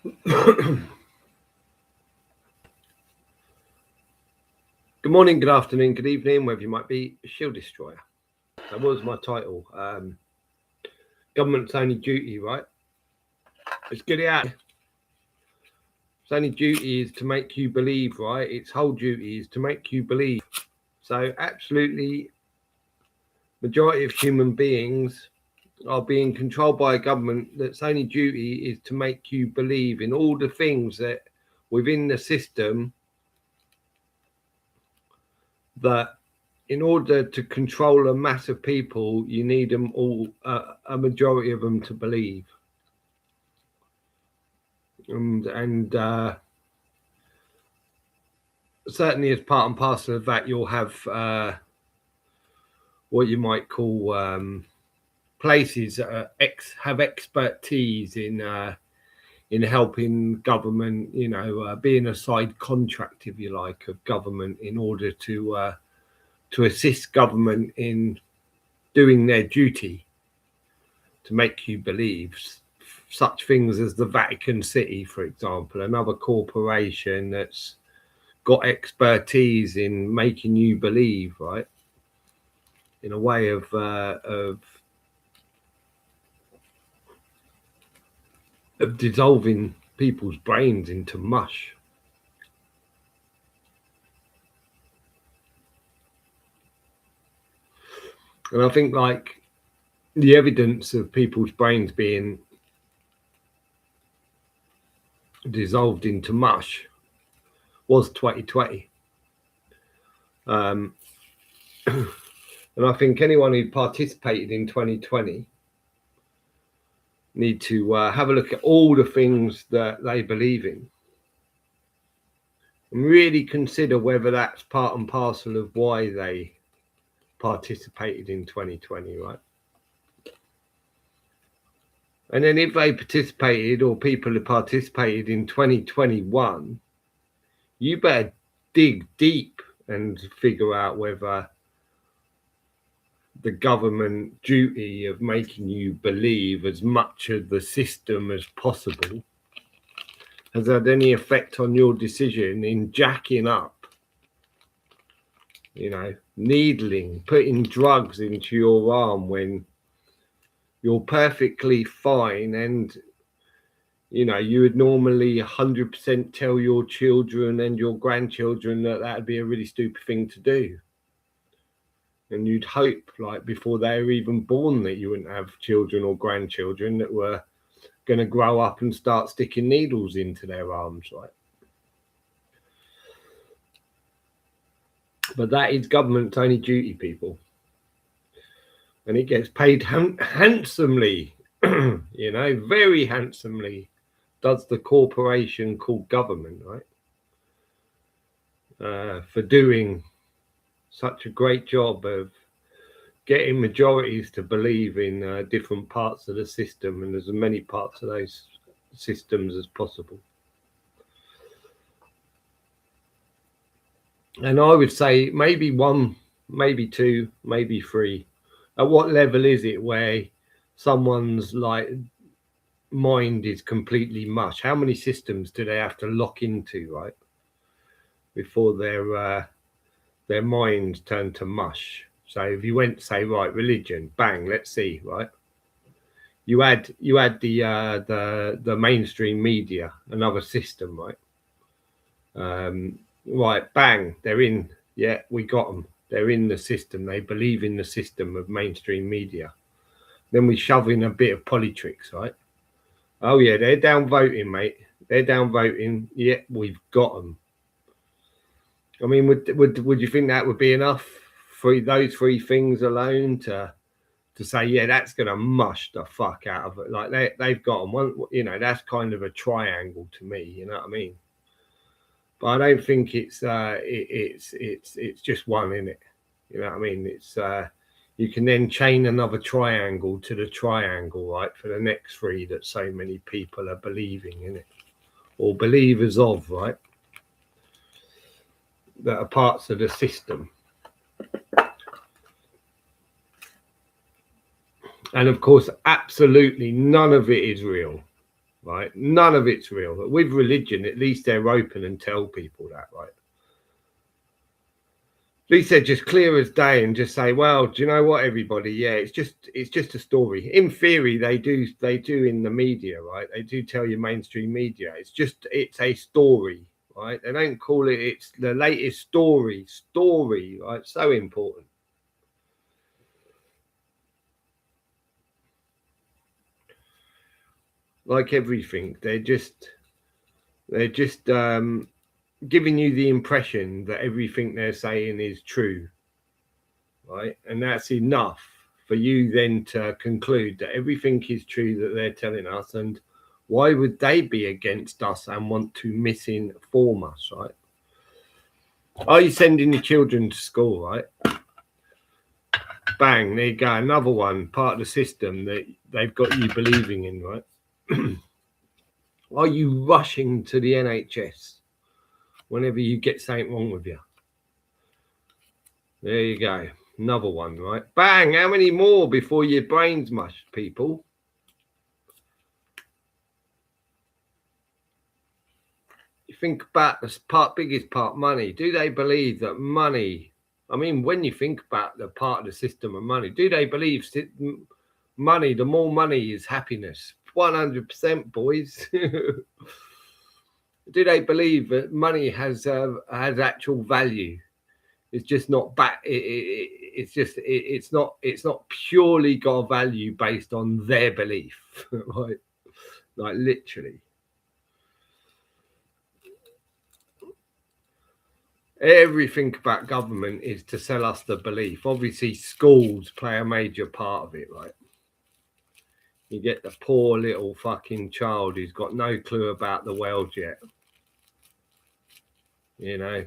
Good morning, good afternoon, good evening, wherever you might be. Shield Destroyer. That was my title. Government's only duty, right? Let's get it out. Its only duty is to make you believe, right? Its whole duty is to make you believe. So, absolutely, majority of human beings are being controlled by a government that's only duty is to make you believe in all the things that within the system that in order to control a mass of people, you need them all, a majority of them to believe. And certainly as part and parcel of that, you'll have what you might call places that have expertise in helping government, being a side contract, if you like, of government in order to assist government in doing their duty to make you believe. Such things as the Vatican City, for example, another corporation that's got expertise in making you believe, right, in a way of dissolving people's brains into mush. And I think like the evidence of people's brains being dissolved into mush was 2020. And I think anyone who participated in 2020 need to have a look at all the things that they believe in and really consider whether that's part and parcel of why they participated in 2020, right? And then if they participated or people have participated in 2021, you better dig deep and figure out whether the government duty of making you believe as much of the system as possible has had any effect on your decision in jacking up, needling, putting drugs into your arm when you're perfectly fine, and you would normally 100% tell your children and your grandchildren that that'd be a really stupid thing to do. And you'd hope, like, before they were even born, that you wouldn't have children or grandchildren that were going to grow up and start sticking needles into their arms, right? But that is government's only duty, people. And it gets paid handsomely, very handsomely, does the corporation called government, right? For doing such a great job of getting majorities to believe in different parts of the system and as many parts of those systems as possible. And I would say maybe one, maybe two, maybe three. At what level is it where someone's like mind is completely mush? How many systems do they have to lock into, right, before their minds turn to mush? So if you went, say, right, religion, bang, let's see, right? You had the mainstream media, another system, right? Right, bang, they're in. Yeah, we got them. They're in the system. They believe in the system of mainstream media. Then we shove in a bit of politics, right? Oh yeah, they're down voting, mate. They're down voting. Yeah, we've got them. I mean, would you think that would be enough for those three things alone to say, yeah, that's going to mush the fuck out of it? Like they've got them. One, that's kind of a triangle to me. You know what I mean? But I don't think it's just one in it. You know what I mean? It's you can then chain another triangle to the triangle, right, for the next three that so many people are believing in it or believers of, right, that are parts of the system. And of course, absolutely none of it is real, right? None of it's real. But with religion, at least they're open and tell people that, right? At least they're just clear as day and just say, well, do you know what, everybody? Yeah, it's just a story. In theory, they do in the media, right? They do tell you mainstream media. It's a story, right? They don't call it, it's the latest story, right? So important. Like everything, they're just giving you the impression that everything they're saying is true, right? And that's enough for you then to conclude that everything is true that they're telling us. And why would they be against us and want to misinform us, right? Are you sending your children to school, right? Bang, there you go, another one, part of the system that they've got you believing in, right? Are you rushing to the NHS whenever you get something wrong with you? There you go, another one, right? Bang, how many more before your brain's mush, people? You think about the biggest part, money. Do they believe that money, I mean, when you think about the part of the system of money, do they believe money, the more money is happiness? 100%, boys. Do they believe that money has actual value? It's just not it's not purely got a value based on their belief, right? Like literally. Everything about government is to sell us the belief. Obviously, schools play a major part of it, right? You get the poor little fucking child who's got no clue about the world yet, you know,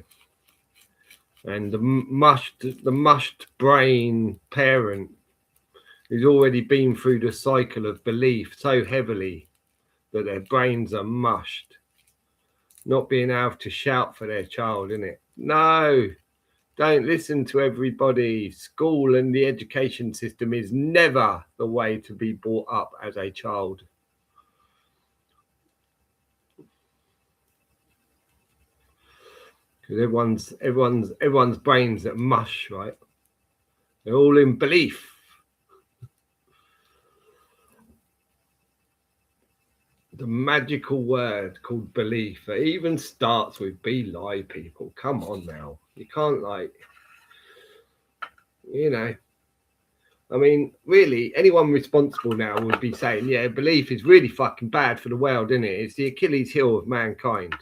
and the mushed brain parent who's already been through the cycle of belief so heavily that their brains are mushed, not being able to shout for their child, innit? No, don't listen to everybody. School and the education system is never the way to be brought up as a child. Because everyone's brains at mush, right? They're all in belief. The magical word called belief. It even starts with be lie, people. Come on now. You can't, like, you know. I mean, really, anyone responsible now would be saying, yeah, belief is really fucking bad for the world, isn't it? It's the Achilles heel of mankind.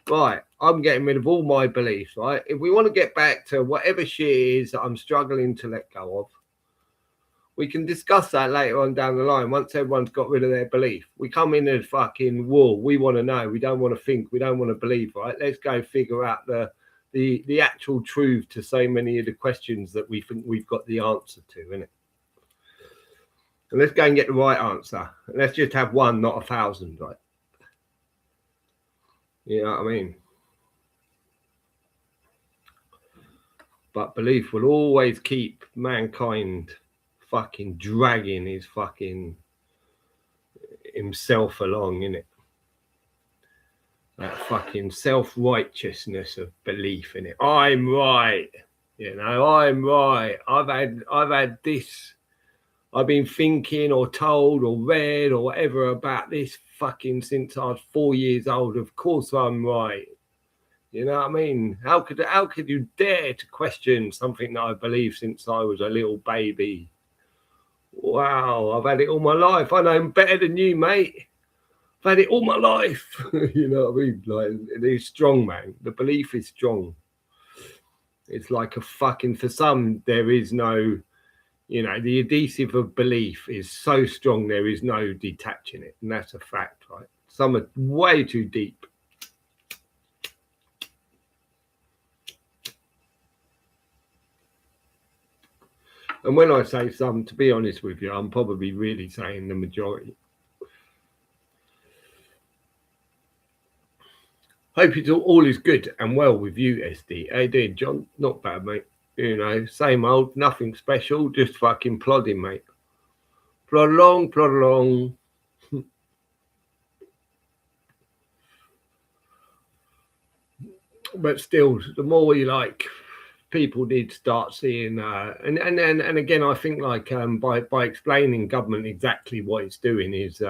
Right, I'm getting rid of all my beliefs, right? If we want to get back to whatever shit is that I'm struggling to let go of, we can discuss that later on down the line once everyone's got rid of their belief. We come in as fucking wool. We want to know. We don't want to think. We don't want to believe, right? Let's go figure out the actual truth to so many of the questions that we think we've got the answer to, innit? And let's go and get the right answer. Let's just have one, not 1,000, right? You know what I mean? But belief will always keep mankind fucking dragging his fucking himself along, innit? That fucking self-righteousness of belief in it. I'm right, you know. I'm right. I've had this. I've been thinking or told or read or whatever about this fucking since I was 4 years old. Of course I'm right. You know what I mean? How could you dare to question something that I believe since I was a little baby? Wow, I've had it all my life. I know better than you, mate. I've had it all my life. You know what I mean? Like, it is strong, man. The belief is strong. It's like a fucking, for some, there is no, you know, the adhesive of belief is so strong, there is no detaching it. And that's a fact, right? Some are way too deep. And when I say some, to be honest with you, I'm probably really saying the majority. Hope it's all is good and well with you, SD. How you doing, John? Not bad, mate. You know, same old, nothing special, just fucking plodding, mate. Plod along, plod along. but still, the more you like, people did start seeing, and again, I think like by explaining government exactly what it's doing is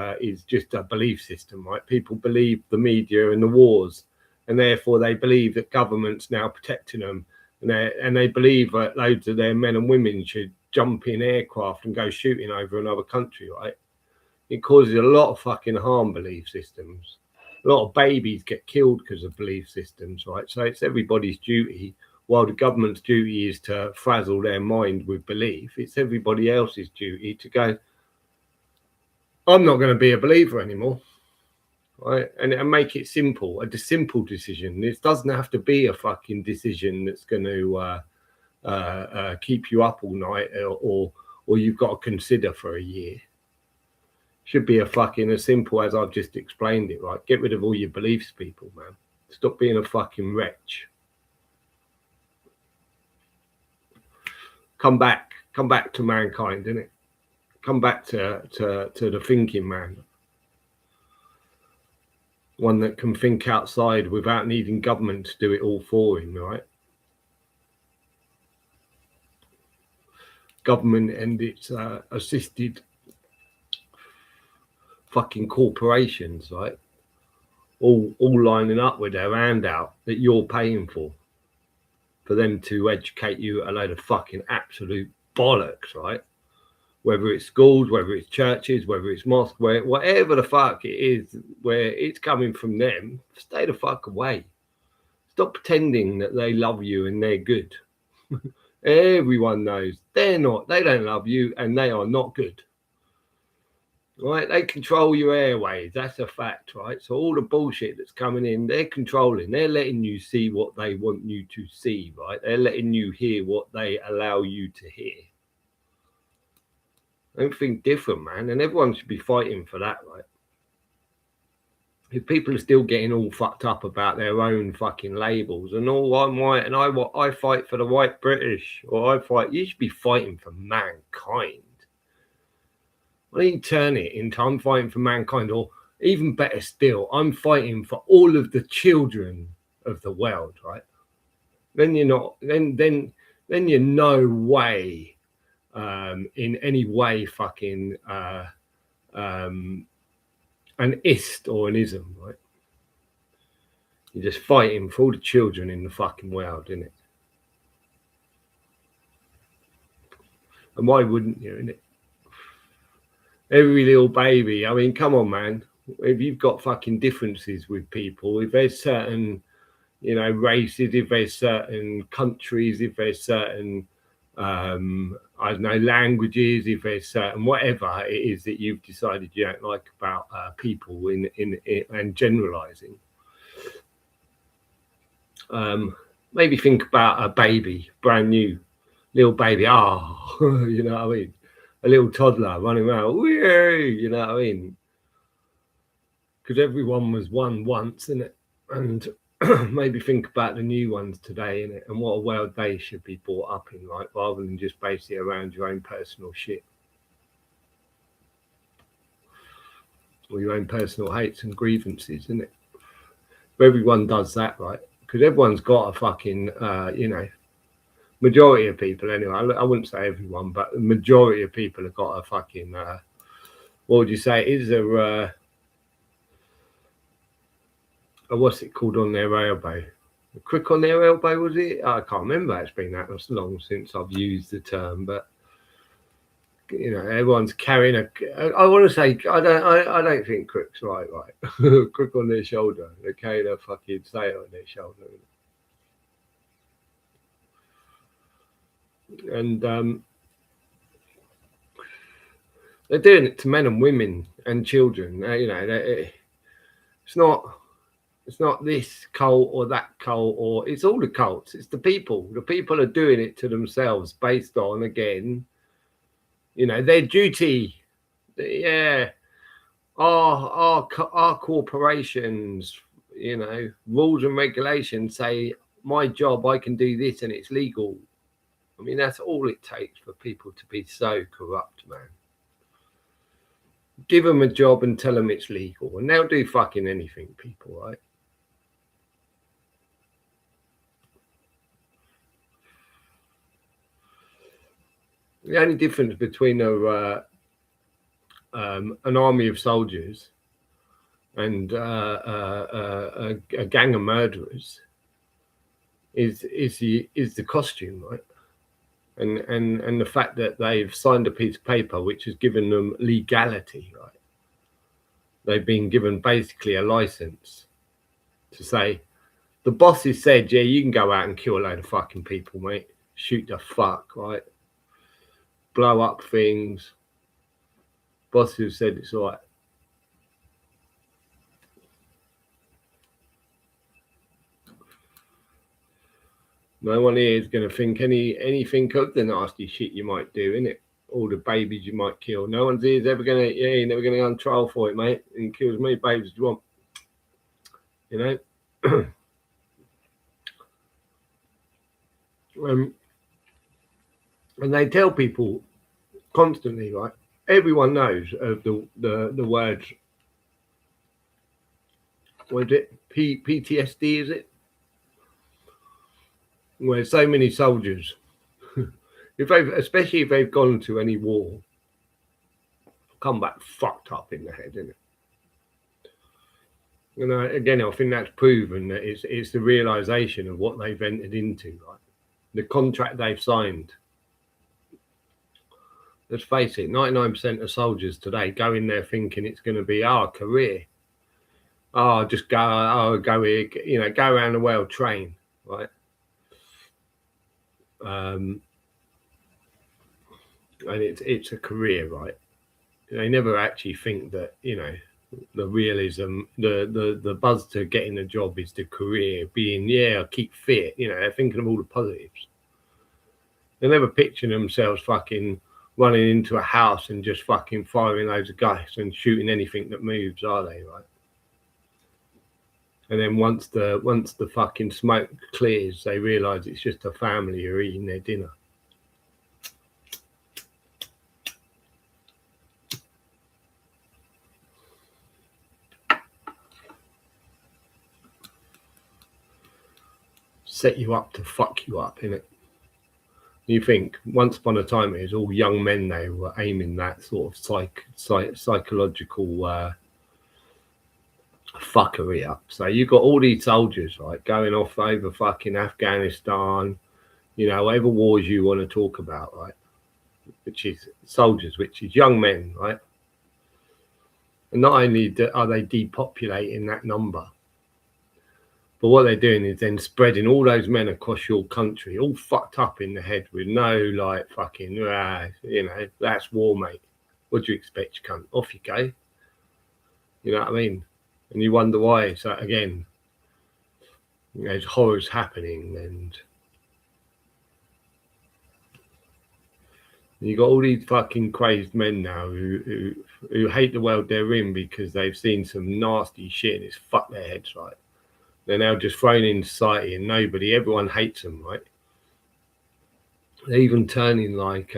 just a belief system, right? People believe the media and the wars, and therefore they believe that government's now protecting them, and they believe that loads of their men and women should jump in aircraft and go shooting over another country, right? It causes a lot of fucking harm, belief systems. A lot of babies get killed because of belief systems, right? So it's everybody's duty. While the government's duty is to frazzle their mind with belief, it's everybody else's duty to go, I'm not going to be a believer anymore, right? And make it simple, a simple decision. This doesn't have to be a fucking decision that's going to keep you up all night or you've got to consider for a year. Should be a fucking as simple as I've just explained it, right? Get rid of all your beliefs, people, man. Stop being a fucking wretch. Come back to mankind, innit? Come back to the thinking man. One that can think outside without needing government to do it all for him, right? Government and its assisted fucking corporations, right? All lining up with their handout that you're paying for them to educate you a load of fucking absolute bollocks, right? Whether it's schools, whether it's churches, whether it's mosques, whatever the fuck it is, where it's coming from them, stay the fuck away. Stop pretending that they love you and they're good. Everyone knows they don't love you and they are not good. Right, they control your airways. That's a fact, right? So all the bullshit that's coming in, they're controlling. They're letting you see what they want you to see, right? They're letting you hear what they allow you to hear. Don't think different, man. And everyone should be fighting for that, right? If people are still getting all fucked up about their own fucking labels and all, I'm white and I fight for the white British, or you should be fighting for mankind. Why don't you turn it into I'm fighting for mankind, or even better still, I'm fighting for all of the children of the world, right? Then you're not, then you're no way, in any way, fucking an ist or an ism, right? You're just fighting for all the children in the fucking world, innit? And why wouldn't you, innit? Every little baby. I mean, come on, man. If you've got fucking differences with people, if there's certain, races, if there's certain countries, if there's certain, I don't know, languages, if there's certain whatever it is that you've decided you don't like about people in and generalizing. Maybe think about a baby, brand new little baby. You know what I mean? A little toddler running around, you know what I mean? Because everyone was one once, innit? And maybe think about the new ones today, innit? And what a world they should be brought up in, right? Rather than just base it around your own personal shit. Or your own personal hates and grievances, innit? If everyone does that, right? Because everyone's got a fucking, majority of people anyway, I wouldn't say everyone, but the majority of people have got a fucking, what would you say, is there what's it called on their elbow? A crick on their elbow, was it? I can't remember. It's been that long since I've used the term, but everyone's carrying I want to say, I don't think crick's right. Crick on their shoulder. They're carrying a fucking sail on their shoulder. And they're doing it to men and women and children. It's not this cult or that cult, or it's all the cults. It's the people. The people are doing it to themselves based on, again, their duty. Yeah, our corporations, rules and regulations say my job, I can do this and it's legal. I mean, that's all it takes for people to be so corrupt, man. Give them a job and tell them it's legal, and they'll do fucking anything, people, right? The only difference between an army of soldiers and a gang of murderers is the costume, right? And the fact that they've signed a piece of paper which has given them legality, right? They've been given basically a license to say, the boss has said, yeah, you can go out and kill a load of fucking people, mate. Shoot the fuck, right? Blow up things. Boss has said it's all right. No one here is going to think anything of the nasty shit you might do, innit? All the babies you might kill. No one's here is ever going to, you're never going to go on trial for it, mate. And kill as many babies as you want. You know? And they tell people constantly, right? Everyone knows of the words. What is it? PTSD, is it? Where so many soldiers, especially if they've gone to any war, come back fucked up in the head, isn't it? You know, again, I think that's proven that it's the realization of what they've entered into, right? The contract they've signed. Let's face it, 99% of soldiers today go in there thinking it's going to be our career. Just go here, you know, go around the world, train, right? And it's a career, right? They never actually think that, you know, the realism, the buzz to getting a job is the career, being, yeah, keep fit, you know, they're thinking of all the positives. They're never picturing themselves fucking running into a house and just fucking firing loads of guys and shooting anything that moves, are they, right? And then once the fucking smoke clears, they realise it's just a family who are eating their dinner. Set you up to fuck you up, innit? You think once upon a time it was all young men they were aiming that sort of psychological fuckery up. So you've got all these soldiers, right, going off over fucking Afghanistan, you know, whatever wars you want to talk about, right? Which is soldiers, which is young men, right? And not only are they depopulating that number, but what they're doing is then spreading all those men across your country, all fucked up in the head with no, like, fucking, you know, that's war, mate. What do you expect, you cunt? Off you go. You know what I mean? And you wonder why. So, again, there's horrors happening, and you got all these fucking crazed men now who hate the world they're in because they've seen some nasty shit and it's fucked their heads, right? They're now just thrown in society and everyone hates them, right? They're even turning like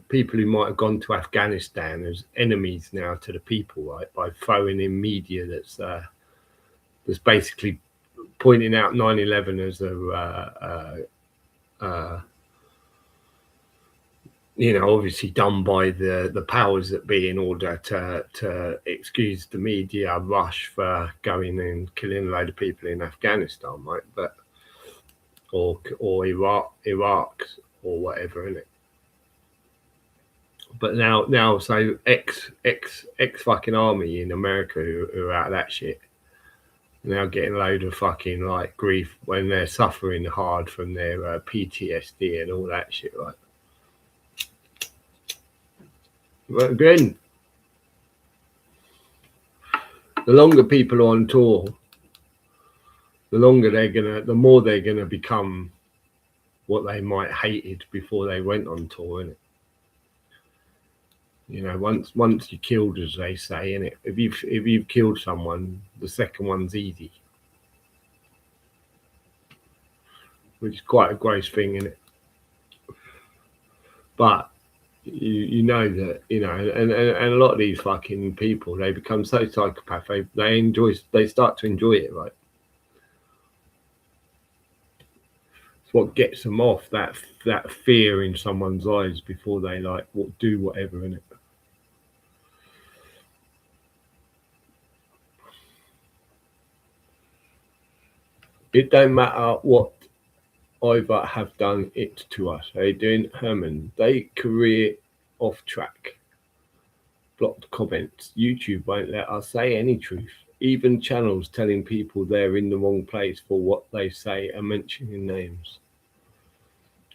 people who might have gone to Afghanistan as enemies now to the people, right? By throwing in media that's basically pointing out 9/11 as you know, obviously done by the powers that be in order to excuse the media rush for going and killing a load of people in Afghanistan, right? But or Iraq or whatever, innit? But now so ex fucking army in America who are out of that shit now getting a load of fucking like grief when they're suffering hard from their PTSD and all that shit, right? But again, the longer people are on tour, the more they're gonna become what they might hated before they went on tour, innit? You know, once you killed, as they say, innit? If you've killed someone, the second one's easy, which is quite a gross thing, innit? But you know that, you know, and a lot of these fucking people, they become so psychopath, they start to enjoy it, right? what gets them off, that fear in someone's eyes before they like do whatever in it. It don't matter what either have done it to us. They doing Herman. They career off track. Blocked comments. YouTube won't let us say any truth. Even channels telling people they're in the wrong place for what they say and mentioning names.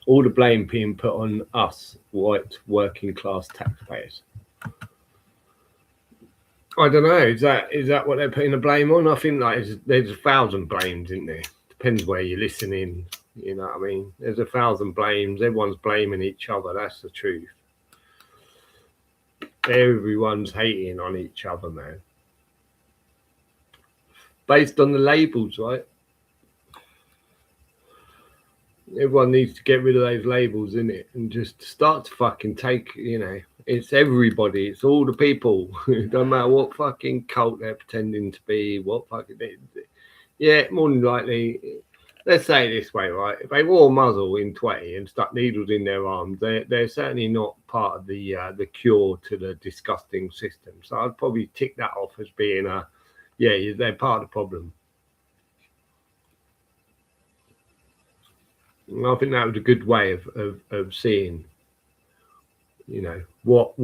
All the blame being put on us, white working class taxpayers. I don't know. Is that what they're putting the blame on? I think like there's 1,000 blames, isn't there? Depends where you're listening. You know what I mean? There's 1,000 blames. Everyone's blaming each other. That's the truth. Everyone's hating on each other, man. Based on the labels, right? Everyone needs to get rid of those labels, innit? And just start to fucking take, it's everybody. It's all the people. It don't matter what fucking cult they're pretending to be, what fucking... Yeah, more than likely... Let's say it this way, right? If they wore a muzzle in 20 and stuck needles in their arms, they're certainly not part of the cure to the disgusting system. So I'd probably tick that off as being they're part of the problem. And I think that was a good way of seeing, what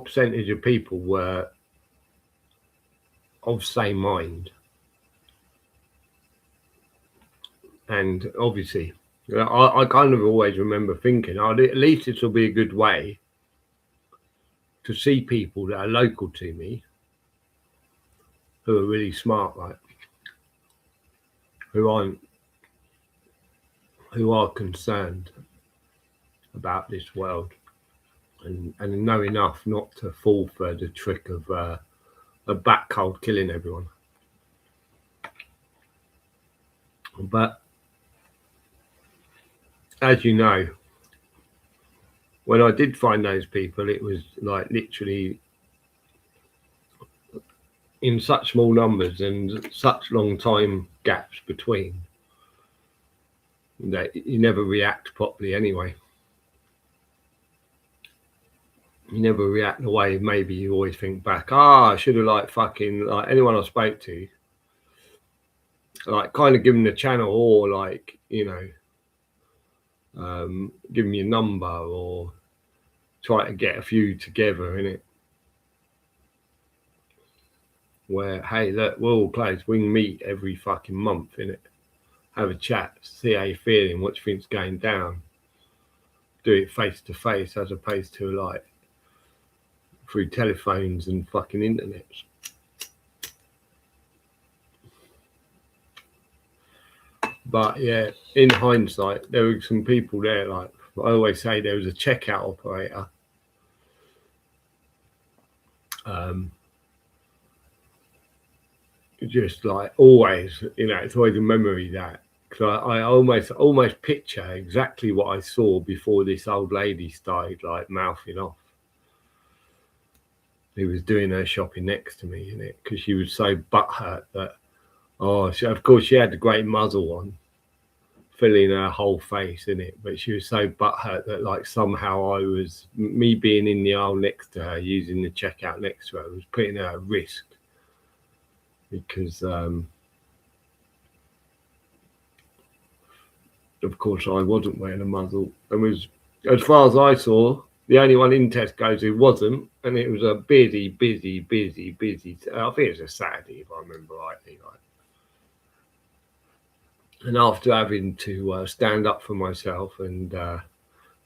percentage of people were of same mind. And obviously, I kind of always remember thinking, at least this will be a good way to see people that are local to me who are really smart, like who are concerned about this world and know enough not to fall for the trick of a bat cold killing everyone. But as you know, when I did find those people, it was like literally in such small numbers and such long time gaps between that you never react properly anyway. You never react the way maybe you always think back, I should have like anyone I spoke to, like kind of given the channel or like, give me a number or try to get a few together in it. Where, hey, look, we're all close. We can meet every fucking month in it. Have a chat, see how you're feeling, what you think's going down. Do it face to face as opposed to like through telephones and fucking internet. But yeah, in hindsight, there were some people there, like I always say, there was a checkout operator. Just like always, it's always a memory that, because I almost picture exactly what I saw before this old lady started like mouthing off. Who was doing her shopping next to me, because she was so butthurt that, of course she had the great muzzle on, filling her whole face in it, but she was so butthurt that like somehow me being in the aisle next to her, using the checkout next to her, was putting her at risk. Because of course I wasn't wearing a muzzle, and was, as far as I saw, the only one in Tesco's who wasn't, and it was a busy. I think it was a Saturday if I remember rightly. Right? And after having to stand up for myself and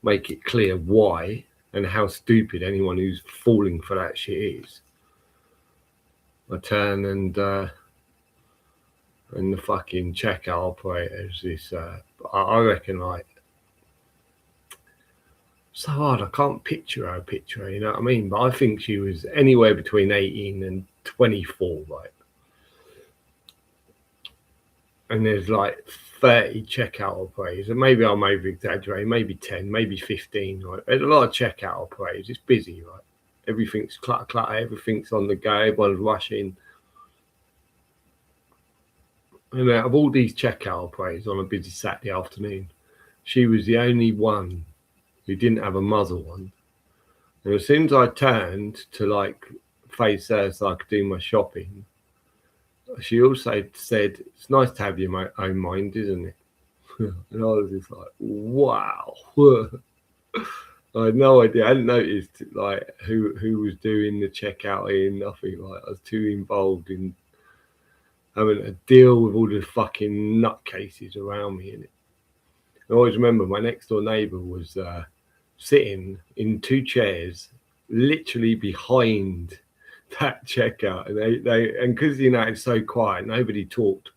make it clear why and how stupid anyone who's falling for that shit is, I turn and the fucking checkout operator is this. I reckon like so hard. I can't picture her picture. You know what I mean? But I think she was anywhere between 18 and 24, right? And there's like 30 checkout operators, and maybe I'm over exaggerating. Maybe 10, maybe 15. Right? There's a lot of checkout operators. It's busy, right? Everything's clutter. Everything's on the go. Everyone's rushing. And out of all these checkout operators on a busy Saturday afternoon, she was the only one who didn't have a muzzle on. And as soon as I turned to like face her so I could do my shopping, she also said, "It's nice to have your own mind, isn't it?" And I was just like, "Wow." I had no idea. I hadn't noticed like who was doing the checkout here. Nothing. Like I was too involved in having to deal with all the fucking nutcases around me in it. I always remember my next door neighbour was sitting in two chairs, literally behind that checkout, and and because it's so quiet, nobody talked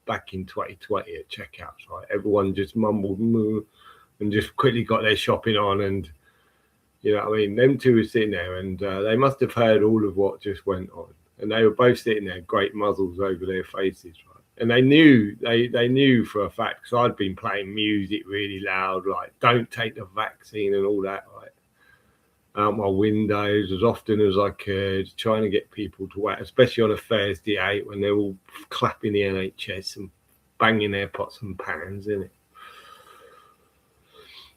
back in 2020 at checkouts, right? Everyone just mumbled and just quickly got their shopping on, and you know what I mean. Them two were sitting there, and they must have heard all of what just went on, and they were both sitting there, great muzzles over their faces, right? And they knew for a fact, because I'd been playing music really loud, like "Don't take the vaccine" and all that, right, out my windows as often as I could, trying to get people to wait, especially on a Thursday 8 when they're all clapping the NHS and banging their pots and pans in it.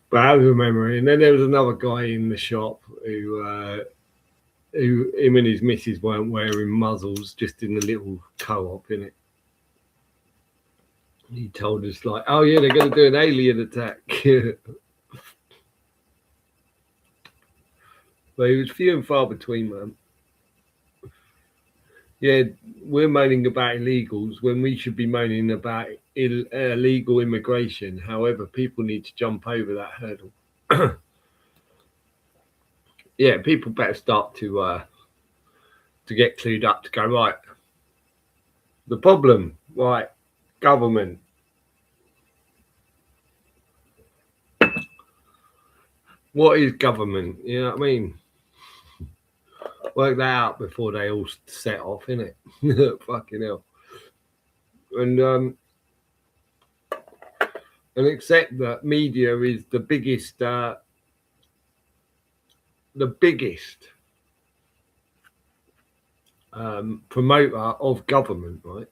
But that was a memory. And then there was another guy in the shop who him and his missus weren't wearing muzzles, just in the little co-op in it. He told us like, "Oh yeah, they're going to do an alien attack." But it was few and far between, man. Yeah, we're moaning about illegals when we should be moaning about illegal immigration. However, people need to jump over that hurdle. Yeah, people better start to get clued up to go, right. The problem, right, government. What is government? You know what I mean? Work that out before they all set off, innit? Fucking hell. And accept that media is the biggest promoter of government, right?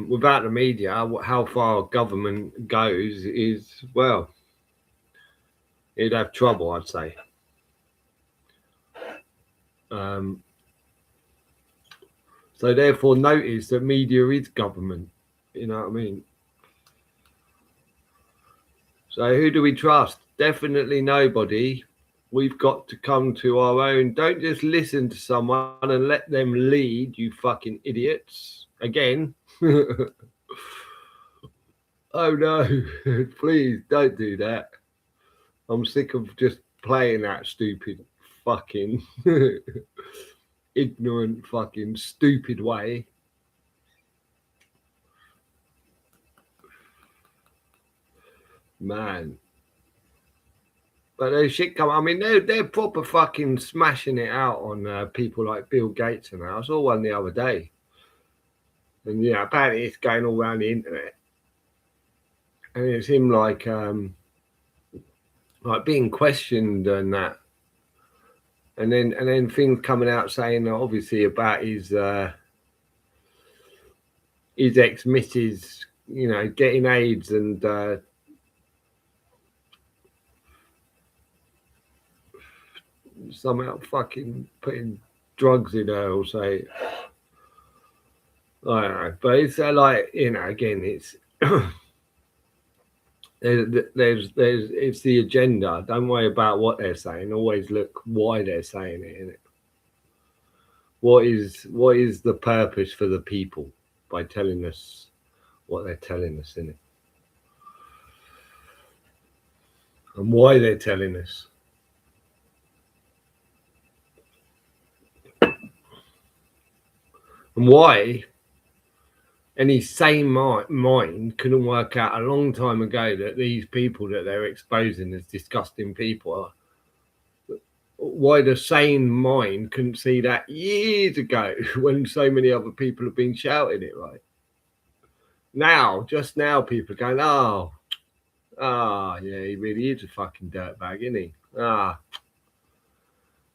Without the media, how far government goes is, well, it'd have trouble, I'd say. So therefore, notice that media is government. You know what I mean? So who do we trust? Definitely nobody. We've got to come to our own. Don't just listen to someone and let them lead, you fucking idiots. Again. Oh no, please don't do that. I'm sick of just playing that stupid fucking ignorant fucking stupid way. Man. But there's shit come. I mean, they're proper fucking smashing it out on people like Bill Gates and that. I saw one the other day, and yeah, apparently it's going all around the internet, and it's him like being questioned and that, and then things coming out saying obviously about his ex-missus, you know, getting AIDS and somehow fucking putting drugs in her or say, I don't know, but it's like, you know, again, it's there's it's the agenda. Don't worry about what they're saying. Always look why they're saying it, innit? What is the purpose for the people by telling us what they're telling us, innit? And why they're telling us. And why any sane mind couldn't work out a long time ago that these people that they're exposing as disgusting people are. Why the sane mind couldn't see that years ago when so many other people have been shouting it, right? Now, just now, people are going, yeah, he really is a fucking dirtbag, isn't he?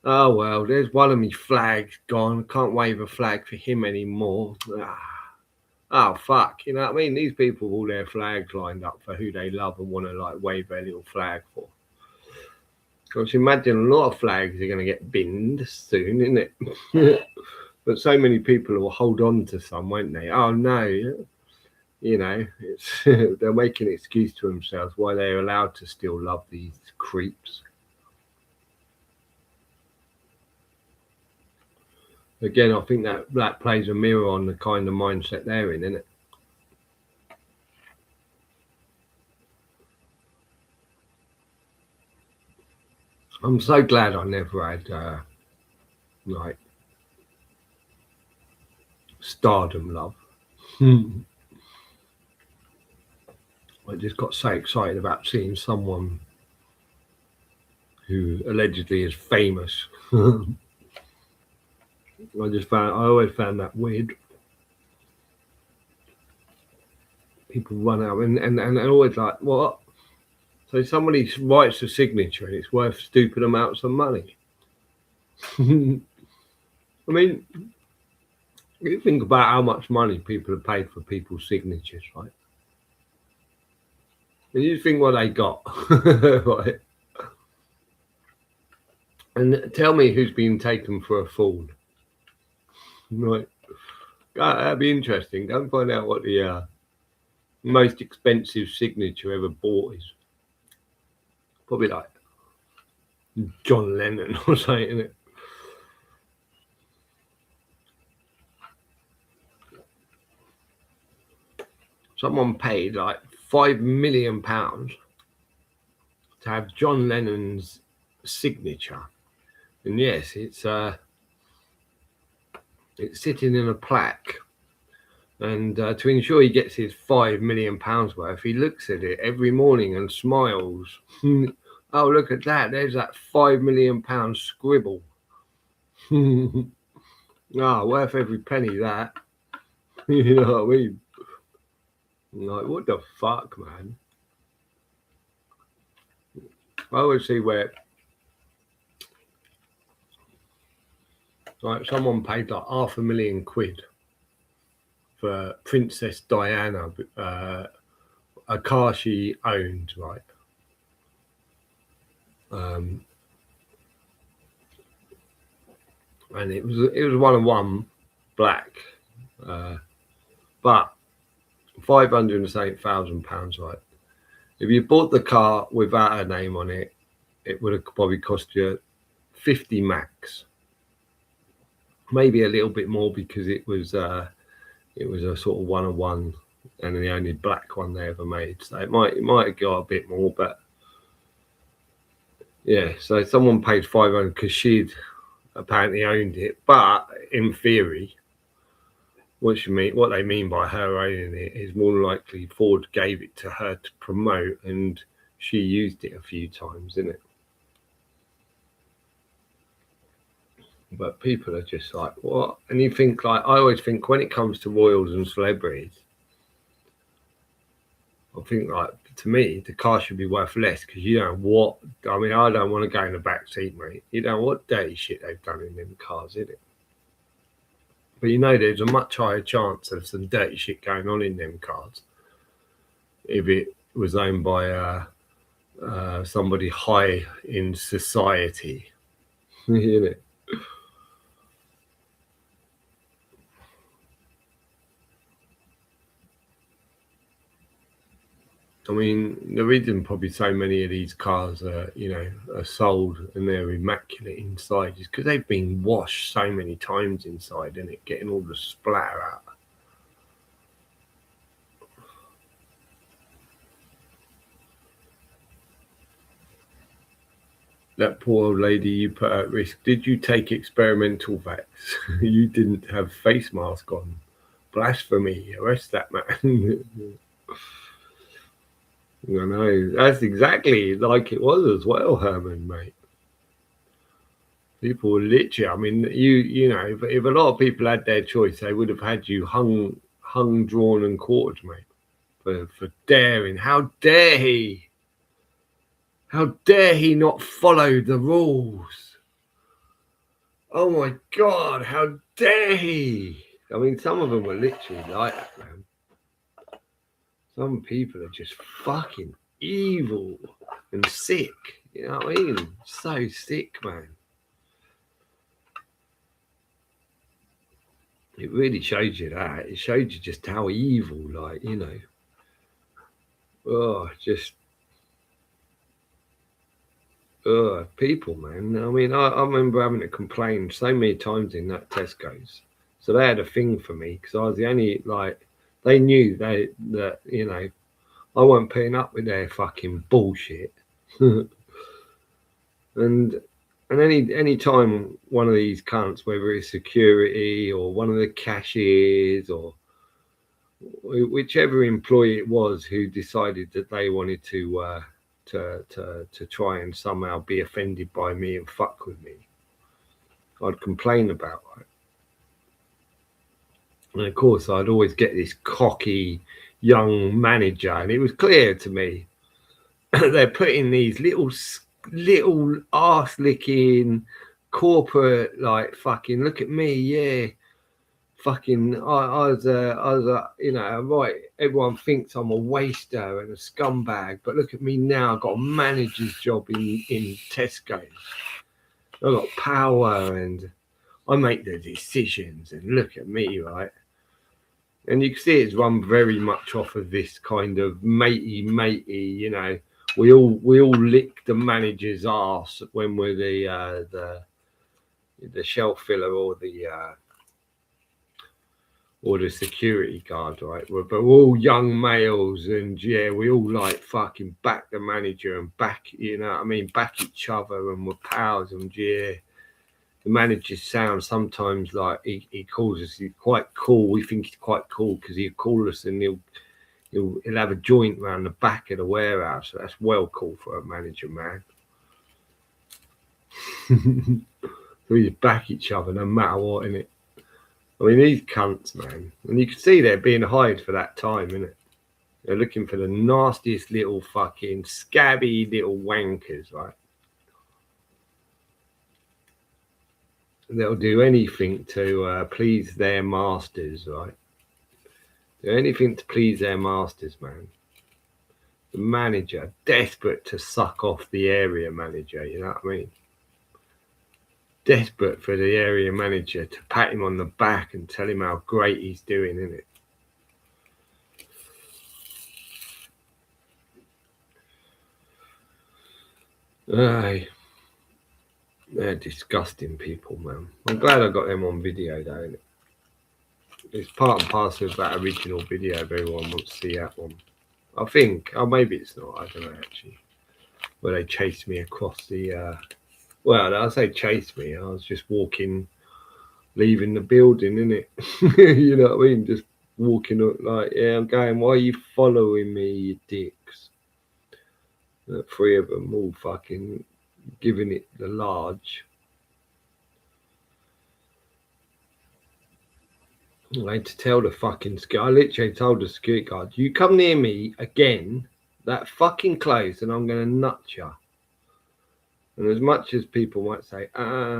Oh well, there's one of me flags gone. Can't wave a flag for him anymore. Ah, oh fuck, you know what I mean? These people have all their flags lined up for who they love and want to like wave their little flag for. Because imagine a lot of flags are going to get binned soon, isn't it? But so many people will hold on to some, won't they? Oh no, you know, it's they'll make an excuse to themselves why they're allowed to still love these creeps. Again, I think that plays a mirror on the kind of mindset they're in, isn't it? I'm so glad I never had like stardom love. I just got so excited about seeing someone who allegedly is famous. I always found that weird. People run out and always like, what? So somebody writes a signature and it's worth stupid amounts of money. I mean, you think about how much money people have paid for people's signatures, right? And you think what they got, right? And tell me who's been taken for a fool, right? That'd be interesting. Go and find out what the most expensive signature ever bought is. Probably like John Lennon or something, isn't it? Someone paid like £5 million to have John Lennon's signature, and yes, it's sitting in a plaque. And to ensure he gets his £5 million worth, he looks at it every morning and smiles. Oh, look at that! There's that £5 million scribble. Ah, worth every penny that. You know what I mean? Like, what the fuck, man? I always see where, like, someone paid like £500,000 for Princess Diana, a car she owned, right? And it was 101 black, but £508,000, right? If you bought the car without her name on it, it would have probably cost you 50 max, maybe a little bit more because it was a sort of 101 and the only black one they ever made. So it might have got a bit more, but yeah. So someone paid 500 because she'd apparently owned it, but in theory, what they mean by her owning it is more likely Ford gave it to her to promote, and she used it a few times, isn't it? But people are just like, what? And you think, like, I always think when it comes to royals and celebrities, I think, like, to me, the car should be worth less because you know what? I mean, I don't want to go in the back seat, mate. You know what dirty shit they've done in them cars, isn't it? But you know, there's a much higher chance of some dirty shit going on in them cars if it was owned by somebody high in society. You know? I mean, the reason probably so many of these cars are, are sold and they're immaculate inside is because they've been washed so many times inside, and it getting all the splatter out. That poor old lady you put at risk. Did you take experimental vax? You didn't have face mask on. Blasphemy! Arrest that man. I know. That's exactly like it was as well, Herman, mate. People were literally, I mean, you know, if a lot of people had their choice, they would have had you hung, drawn, and quartered, mate, for daring. How dare he? How dare he not follow the rules? Oh my God, how dare he? I mean, some of them were literally like that, man. Some people are just fucking evil and sick. You know what I mean? So sick, man. It really showed you that. It showed you just how evil, like, you know. Oh, just people, man. I mean, I remember having to complain so many times in that Tesco's. So they had a thing for me because I was the only, like, they knew that, you know, I wasn't putting up with their fucking bullshit. and any time one of these cunts, whether it's security or one of the cashiers or whichever employee it was who decided that they wanted to try and somehow be offended by me and fuck with me, I'd complain about it. And of course, I'd always get this cocky young manager, and it was clear to me they're putting these little arse licking corporate, like, fucking look at me, yeah. Fucking, I was you know, right, everyone thinks I'm a waster and a scumbag, but look at me now. I've got a manager's job in Tesco. I've got power and I make the decisions, and look at me, right? And you can see it's run very much off of this kind of matey, you know. We all lick the manager's ass when we're the shelf filler or the security guard, right? But we're all young males, and yeah, we all like fucking back the manager and back, you know what I mean, back each other, and we're pals, and yeah. The manager sounds sometimes like he calls us, he's quite cool. We think he's quite cool because he'll call us and he'll have a joint around the back of the warehouse. So that's well cool for a manager, man. So we just back each other no matter what, innit? I mean, these cunts, man. And you can see they're being hired for that time, innit? They're looking for the nastiest little fucking scabby little wankers, right? They'll do anything to please their masters, right? Do anything to please their masters, man. The manager, desperate to suck off the area manager, you know what I mean? Desperate for the area manager to pat him on the back and tell him how great he's doing, innit? Aye. They're disgusting people, man. I'm glad I got them on video, though, innit? It's part and parcel of that original video if everyone wants to see that one. I think, oh, maybe it's not, I don't know, actually. Where they chased me across the, well, I say chased me, I was just walking, leaving the building, innit? You know what I mean? Just walking up like, yeah, I'm going, why are you following me, you dicks? Three of them all fucking giving it the large. I had to tell the fucking I literally told the security guard, you come near me again, that fucking close, and I'm going to nut you. And as much as people might say,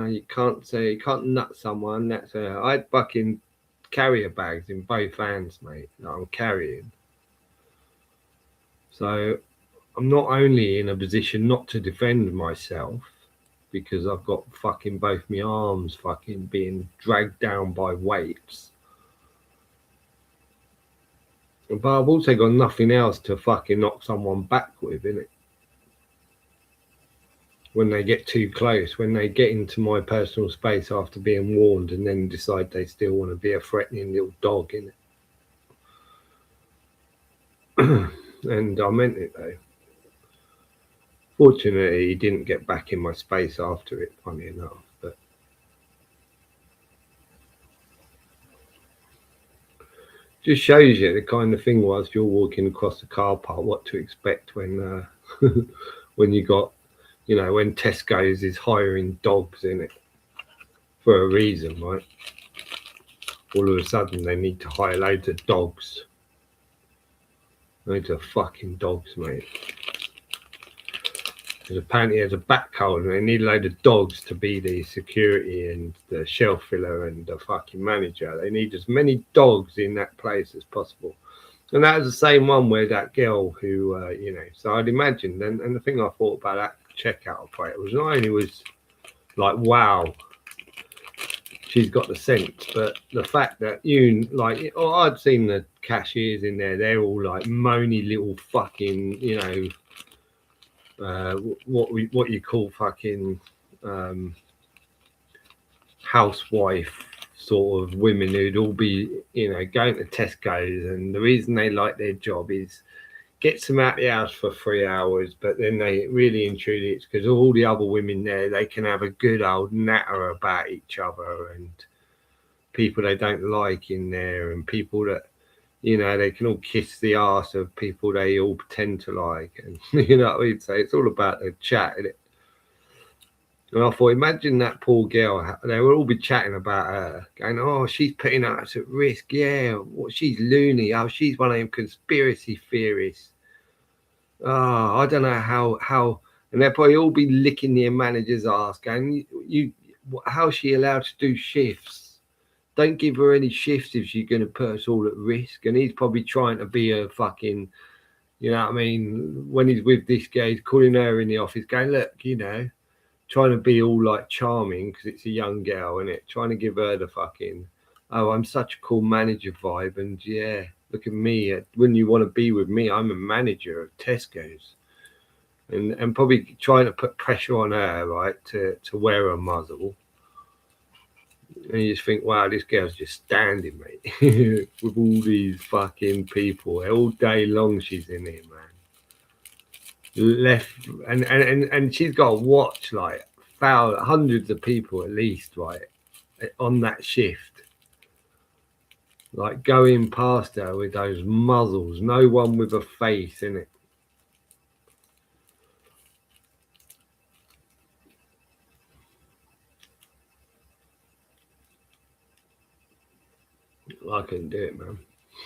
you can't nut someone, that's I had fucking carrier bags in both hands, mate, that I'm carrying. So I'm not only in a position not to defend myself because I've got fucking both my arms fucking being dragged down by weights, but I've also got nothing else to fucking knock someone back with, innit? When they get too close, when they get into my personal space after being warned and then decide they still want to be a threatening little dog, innit? And I meant it, though. Fortunately, he didn't get back in my space after it, funny enough. But just shows you the kind of thing whilst you're walking across the car park, what to expect when when you got, you know, when Tesco's is hiring dogs in it for a reason, right? All of a sudden they need to hire loads of dogs. Loads of fucking dogs, mate. because apparently there's a backhoe and they need a load of dogs to be the security and the shelf filler and the fucking manager. They need as many dogs in that place as possible. And that was the same one where that girl who, you know, so I'd imagine, and the thing I thought about that checkout operator was not only was like, wow, she's got the sense, but the fact that you, like, oh, I'd seen the cashiers in there, they're all like moany little fucking, you know, what you call fucking housewife sort of women who'd all be, you know, going to Tesco's, and the reason they like their job is gets them out the house for 3 hours, but then they really and truly it's because all the other women there, they can have a good old natter about each other and people they don't like in there and people that, you know, they can all kiss the arse of people they all pretend to like, and you know what I'd say, it's all about the chat, isn't it? And I thought, imagine that poor girl. They would all be chatting about her, going, "Oh, she's putting us at risk. Yeah, what? She's loony. Oh, she's one of them conspiracy theorists. Oh, I don't know how." And they'll probably all be licking their manager's ass, going, how's she allowed to do shifts? Don't give her any shifts if she's going to put us all at risk." And he's probably trying to be a fucking, you know what I mean? When he's with this guy, he's calling her in the office, going, "Look, you know." Trying to be all like charming because it's a young girl, isn't it? Trying to give her the fucking, oh, I'm such a cool manager vibe, and yeah, look at me. When you want to be with me, I'm a manager of Tesco's, and probably trying to put pressure on her, right, to wear a muzzle. And you just think, wow, this girl's just standing, mate, with all these fucking people all day long. She's in here, man. Left and she's got to watch like hundreds of people at least, right, on that shift, like going past her with those muzzles, no one with a face in it. I couldn't do it, man.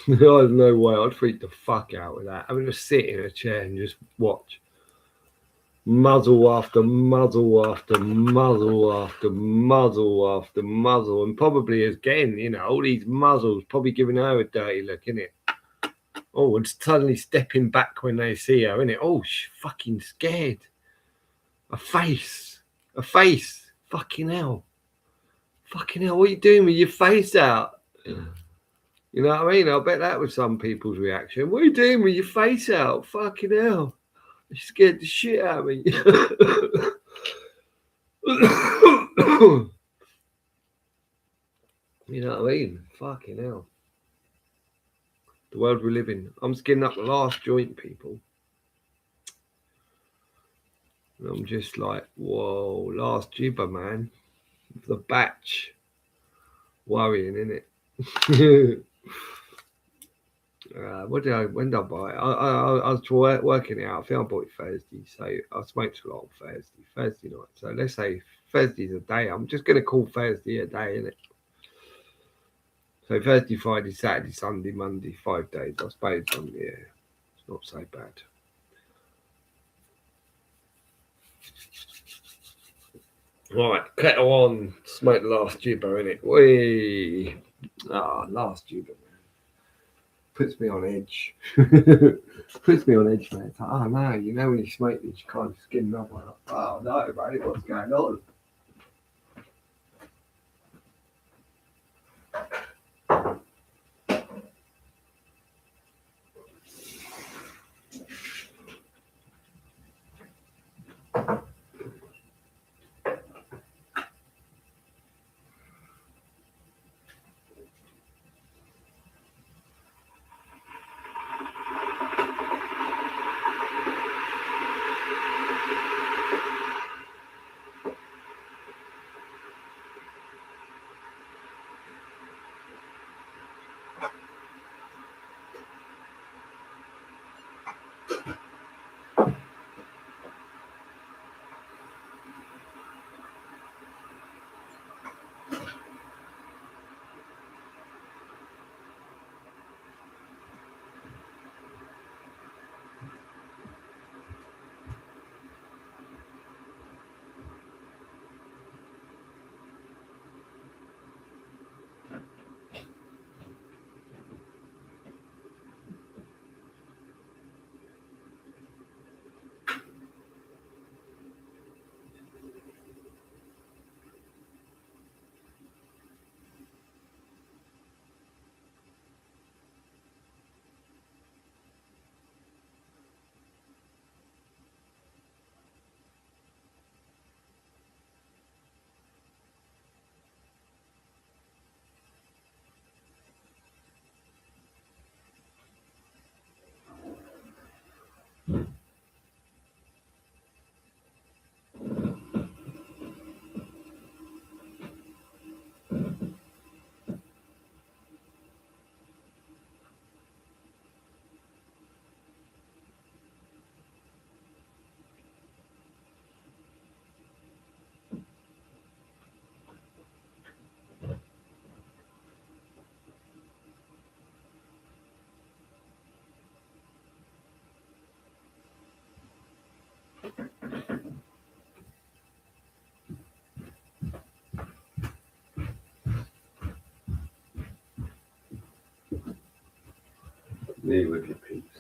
There's no way. I'd freak the fuck out with that. I'm gonna sit in a chair and just watch muzzle after muzzle after muzzle after muzzle after muzzle, and probably again, you know, all these muzzles probably giving her a dirty look, innit? Oh, and suddenly stepping back when they see her, innit? Oh, she's fucking scared. A face, fucking hell, what are you doing with your face out? You know what I mean? I bet that was some people's reaction. What are you doing with your face out? Fucking hell. You scared the shit out of me. You know what I mean? Fucking hell. The world we live in. I'm skinning up the last joint, people. And I'm just like, whoa, last jibber, man. The batch. Worrying, innit? When did I buy it? I was working it out. I think I bought it Thursday, so I smoked a lot on Thursday night. So let's say Thursday's a day. I'm just going to call Thursday a day, innit? So Thursday, Friday, Saturday, Sunday, Monday, 5 days. I suppose yeah, it's not so bad. Right, kettle on. Smoke the last jibber, innit? Whee! Last jibber. Puts me on edge. Puts me on edge, mate. It's like, oh no, you know when you smoke this, you can't skin up. Like, oh no, mate, what's going on? Me with your peeps.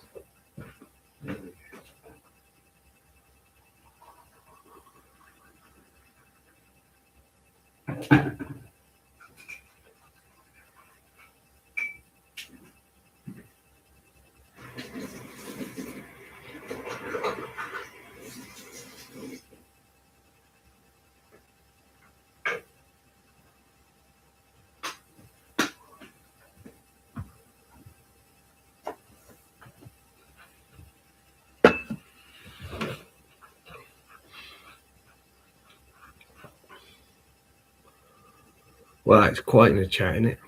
Well, it's quite in the chat, isn't it?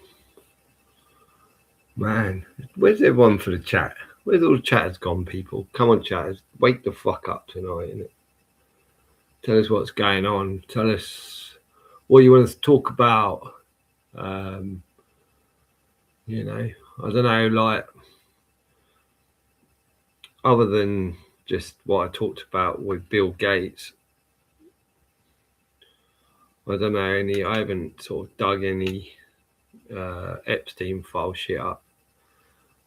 Man, where's everyone for the chat? Where's all the chatters gone, people? Come on, chatters. Wake the fuck up tonight, innit? Tell us what's going on. Tell us what you want us to talk about. You know, I don't know, like, other than just what I talked about with Bill Gates, I don't know I haven't sort of dug any Epstein file shit up.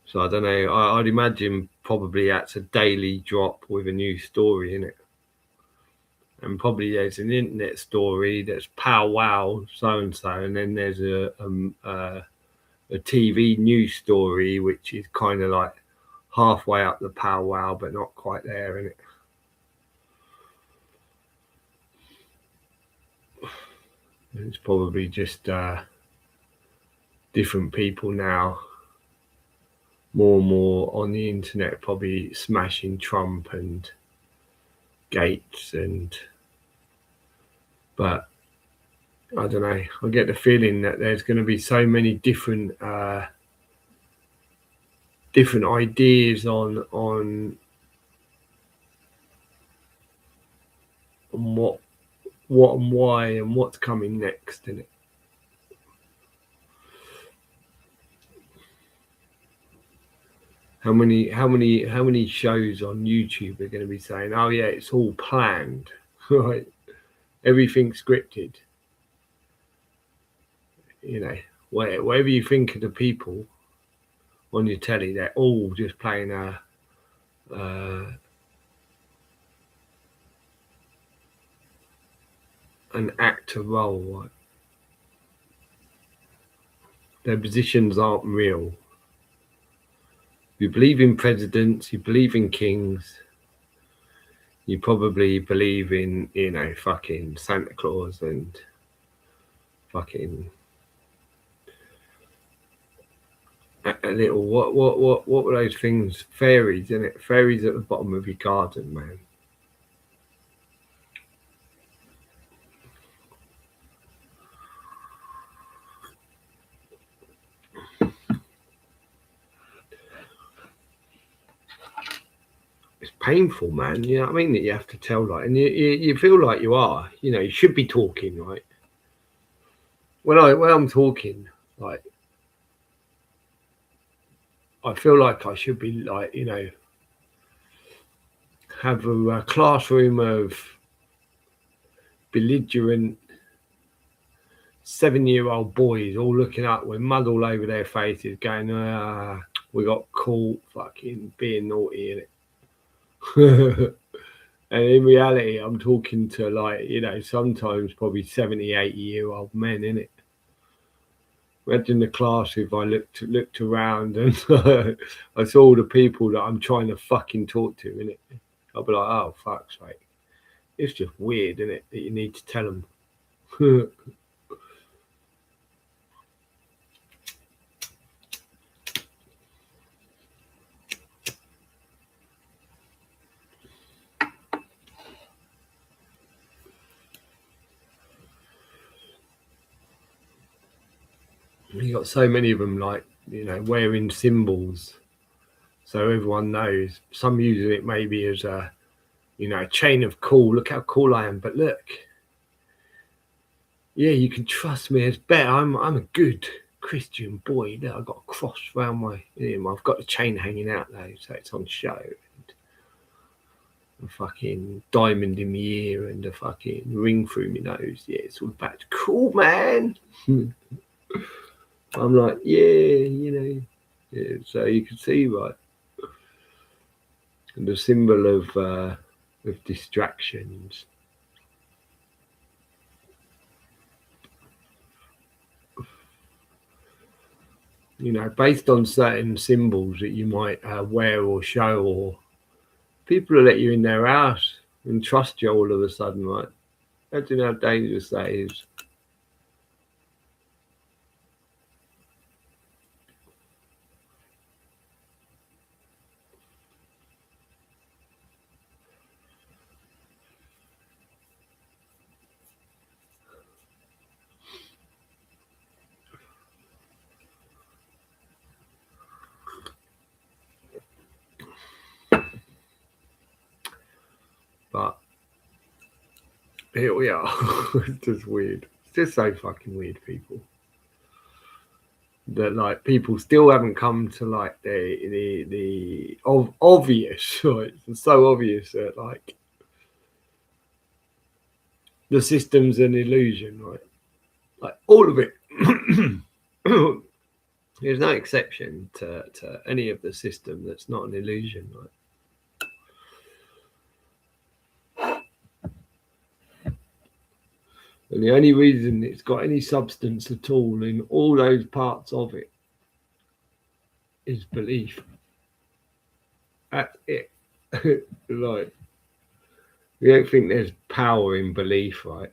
So I don't know. I'd imagine probably that's a daily drop with a new story in it. And probably there's an internet story that's pow wow so and so, and then there's a TV news story which is kind of like halfway up the pow wow but not quite there in it. It's probably just different people now, more and more on the internet, probably smashing Trump and Gates, but I don't know. I get the feeling that there's going to be so many different ideas on what and why and what's coming next in it. How many shows on YouTube are going to be saying, "Oh yeah, it's all planned, right? Everything's scripted." You know, whatever you think of the people on your telly, they're all just playing an actor role. Right? Their positions aren't real. You believe in presidents, you believe in kings, you probably believe in, fucking Santa Claus and fucking a little what were those things? Fairies, isn't it? Fairies at the bottom of your garden, man. It's painful, man. You know what I mean? That you have to tell, like, and you feel like you are. You know, you should be talking, right? When I'm talking, like, I feel like I should be, like, have a classroom of belligerent 7-year-old boys all looking up with mud all over their faces, going, we got caught fucking being naughty in it. And in reality, I'm talking to, like, sometimes probably 70, 80-year-old men in it. Imagine the class if I looked around and I saw all the people that I'm trying to fucking talk to, innit? I'll be like, oh, fuck's sake. It's just weird, innit, that you need to tell them. You got so many of them, like, wearing symbols, so everyone knows. Some using it maybe as a, a chain of cool. Look how cool I am, but look, yeah, you can trust me. It's better. I'm a good Christian boy. Look, I've got a cross around my. I've got the chain hanging out though, so it's on show. a fucking diamond in my ear and a fucking ring through my nose. Yeah, it's all about cool, man. I'm like, yeah, yeah. So you can see, right, the symbol of distractions. Based on certain symbols that you might wear or show, or people will let you in their house and trust you all of a sudden, right? Imagine how dangerous that is. But here we are. It's just weird. It's just so fucking weird, people. That like people still haven't come to like the obvious, right? It's so obvious that like the system's an illusion, right? Like all of it. There's no exception to any of the system that's not an illusion, right? And the only reason it's got any substance at all in all those parts of it is belief. That's it. Like, we don't think there's power in belief, right?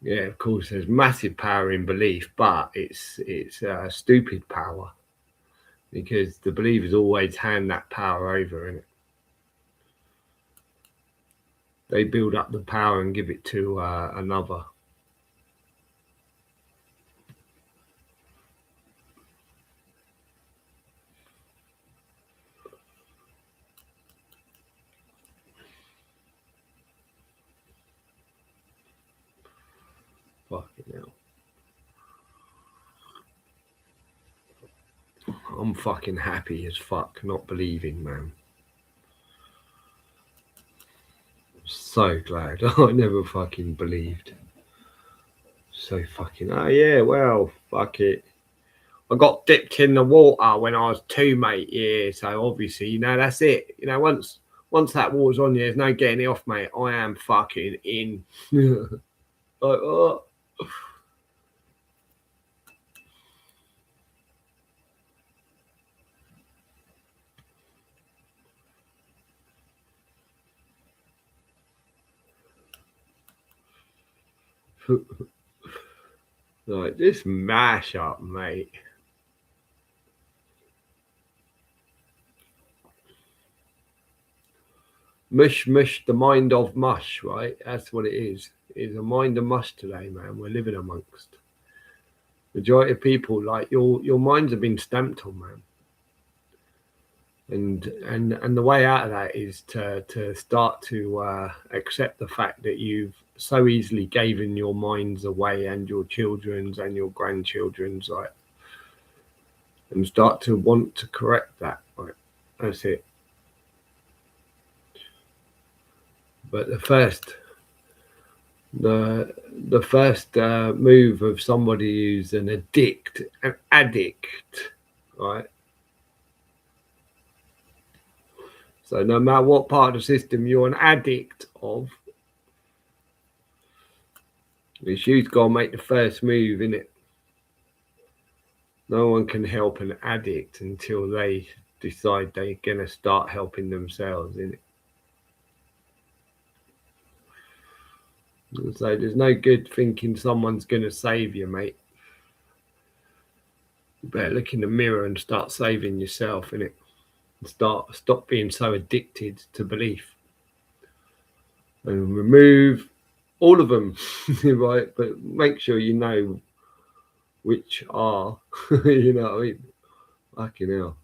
Yeah, of course, there's massive power in belief, but it's stupid power, because the believers always hand that power over, innit? They build up the power and give it to another. Fucking hell. I'm fucking happy as fuck not believing, man. So glad I never fucking believed. So fucking, oh yeah, well, fuck it. I got dipped in the water when I was 2, mate. Yeah, so obviously, that's it. Once that water's on you, there's no getting it off, mate. I am fucking in. Like, oh. Like, just mash up, mate. Mush, the mind of mush, right? That's what it is. It's a mind of mush today, man. We're living amongst. Majority of people, like, your minds have been stamped on, man. And the way out of that is to start to accept the fact that you've so easily given your minds away, and your children's and your grandchildren's, right? And start to want to correct that, right? That's it. But the first move of somebody who's an addict, right? So no matter what part of the system you're an addict of, you've got to make the first move, innit? No one can help an addict until they decide they're going to start helping themselves, innit? So there's no good thinking someone's going to save you, mate. You better look in the mirror and start saving yourself, innit? Stop being so addicted to belief, and remove all of them, right? But make sure you know which are, you know what I mean? Fucking hell.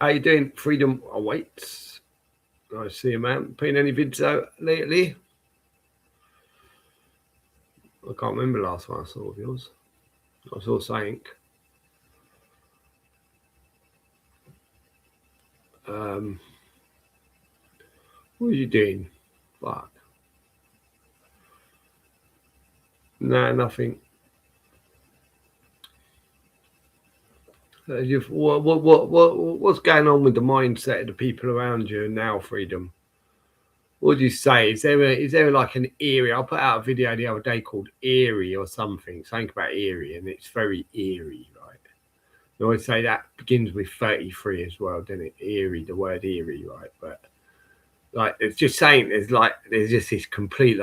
How you doing? Freedom awaits. I see you, man. Putting any vids out lately? I can't remember the last one I saw of yours. I saw something. What are you doing? Fuck. No, nothing. What's going on with the mindset of the people around you now, Freedom? What do you say? Is there like an eerie? I put out a video the other day called Eerie or something about eerie, and it's very eerie, right? I always say that begins with 33 as well, doesn't it? Eerie, the word eerie, right? But like, it's just saying there's just this complete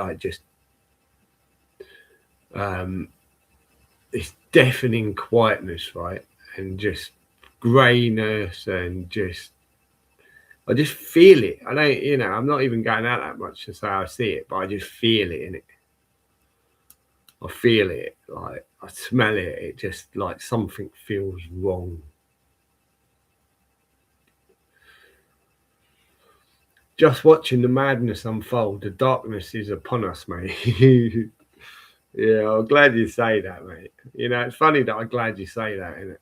this deafening quietness, right? And just grayness, and I just feel it. I don't, I'm not even going out that much to say I see it, but I just feel it in it. I feel it, like I smell it. It just like something feels wrong. Just watching the madness unfold. The darkness is upon us, mate. Yeah, I'm glad you say that, mate. It's funny that I'm glad you say that, isn't it?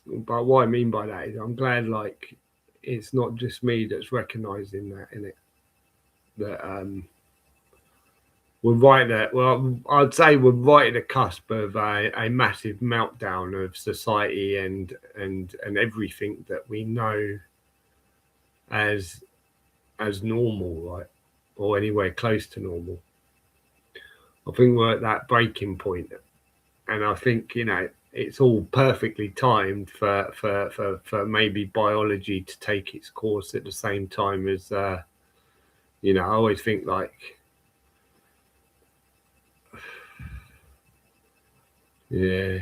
But what I mean by that is I'm glad, like, it's not just me that's recognizing that, in it. That we're right there. Well, I'd say we're right at the cusp of a massive meltdown of society and everything that we know as normal, right, or anywhere close to normal. I think we're at that breaking point, and I think it's all perfectly timed for maybe biology to take its course at the same time as I always think, like, yeah,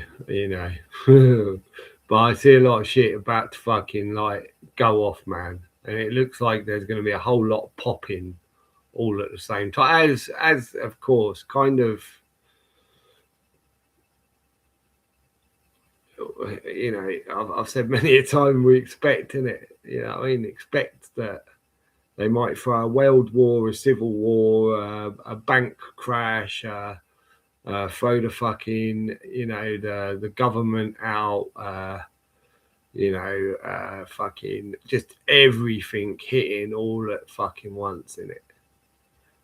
but I see a lot of shit about to fucking like go off, man, and it looks like there's going to be a whole lot of popping all at the same time, as of course, kind of, I've said many a time, we expect, in it, expect that they might throw a world war, a civil war, a bank crash, throw the fucking, the government out, fucking just everything hitting all at fucking once, in it.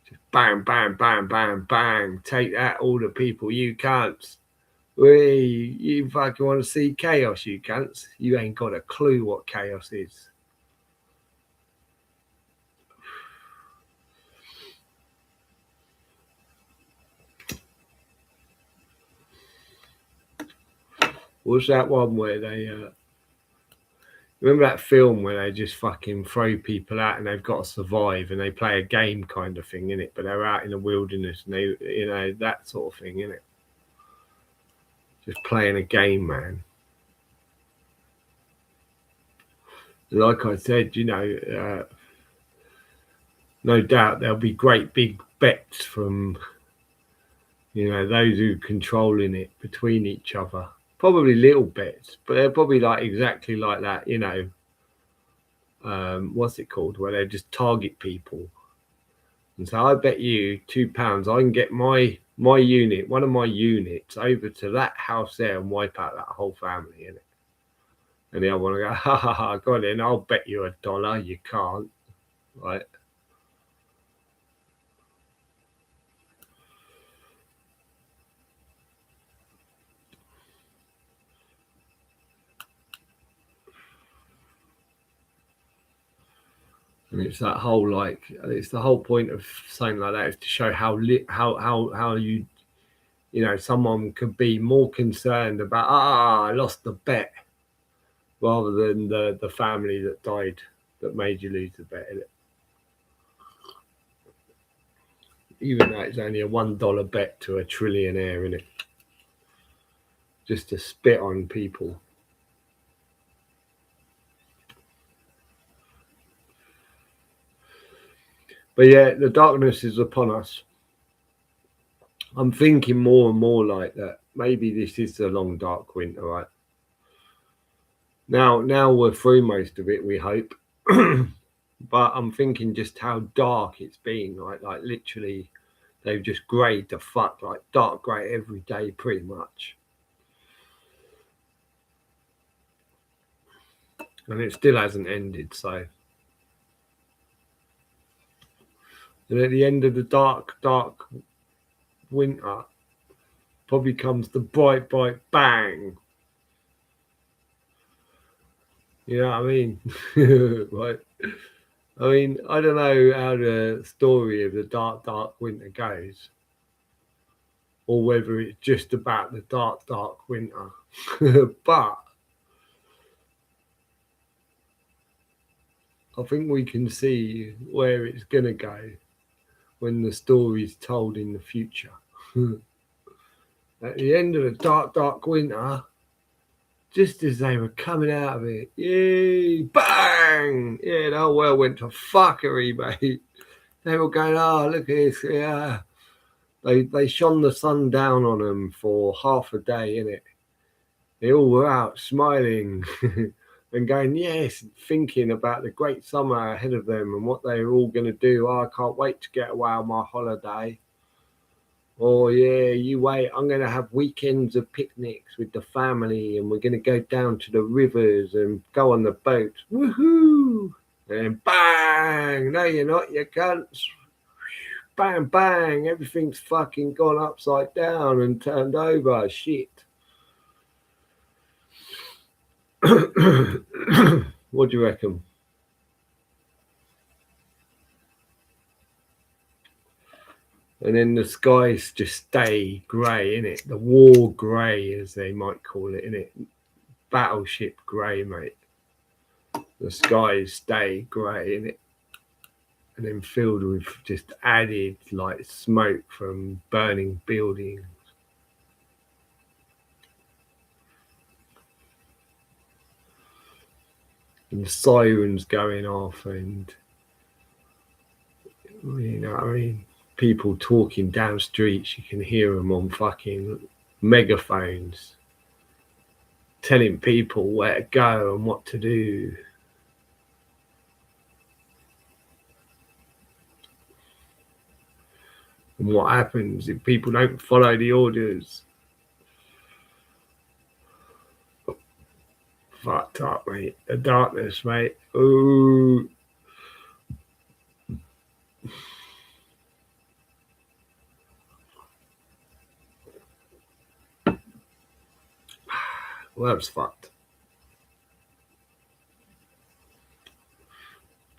Just bang, bang, bang, bang, bang. Take that, all the people, you cunts. You fucking want to see chaos, you cunts. You ain't got a clue what chaos is. What's that one where they remember that film where they just fucking throw people out and they've got to survive, and they play a game kind of thing, in it, but they're out in the wilderness, and they, that sort of thing, in it. Just playing a game, man. Like I said, no doubt there'll be great big bets from those who are controlling it between each other. Probably little bets, but they're probably like exactly like that, what's it called, where they just target people and say, I bet you £2 I can get my unit, one of my units, over to that house there and wipe out that whole family, in it. And the other one will go, ha ha ha, got in, I'll bet you $1. You can't, right? And it's that whole, like, it's the whole point of saying like that, is to show how you someone could be more concerned about, I lost the bet, rather than the family that died, that made you lose the bet, in it. Even though it's only a $1 bet to a trillionaire, in it, just to spit on people. But yeah, the darkness is upon us. I'm thinking more and more like that. Maybe this is the long dark winter, right? Now we're through most of it, we hope. But I'm thinking just how dark it's been, right? Like literally, They've just greyed the fuck, like dark grey every day pretty much. And it still hasn't ended, so. And at the end of the dark winter, probably comes the bright bang. You know what I mean? Right. I mean, I don't know how the story of the dark winter goes, or whether it's just about the dark winter. But I think we can see where it's going to go when the story's told in the future. At the end of the dark winter, just as they were coming out of it, yay, bang! Yeah, the whole world went to fuckery, mate. They were going, oh, look at this, yeah. They shone the sun down on them for half a day, innit? They all were out smiling and going, yes, thinking about the great summer ahead of them and what they were all going to do. Oh, I can't wait to get away on my holiday. Oh, yeah, you wait. I'm going to have weekends of picnics with the family and we're going to go down to the rivers and go on the boats. Woohoo! And bang! No, you're not, you cunts. Bang, bang! Everything's fucking gone upside down and turned over. Shit. What do you reckon? And then the skies just stay grey, innit? The war grey, as they might call it, innit? Battleship grey, mate. The skies stay grey, innit? And then filled with just added like smoke from burning buildings. And the sirens going off and, you know what I mean? People talking down streets, you can hear them on fucking megaphones telling people where to go and what to do. And what happens if people don't follow the orders? Fucked up, mate. The darkness, mate. Ooh. Well, that was fucked.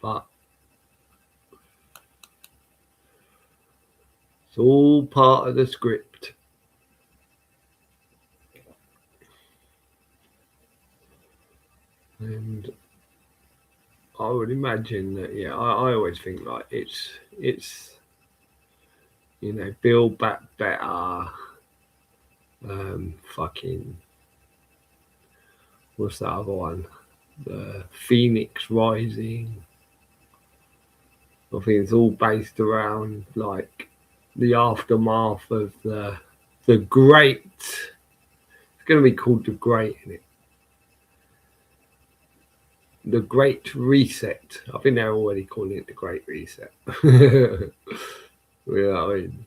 But it's all part of the script. And I would imagine that, yeah, I always think like it's you know, Build Back Better, fucking, what's that other one? The Phoenix Rising. I think it's all based around like the aftermath of the Great. It's going to be called The Great, isn't it? The Great Reset. I think they're already calling it The Great Reset. Yeah, I mean,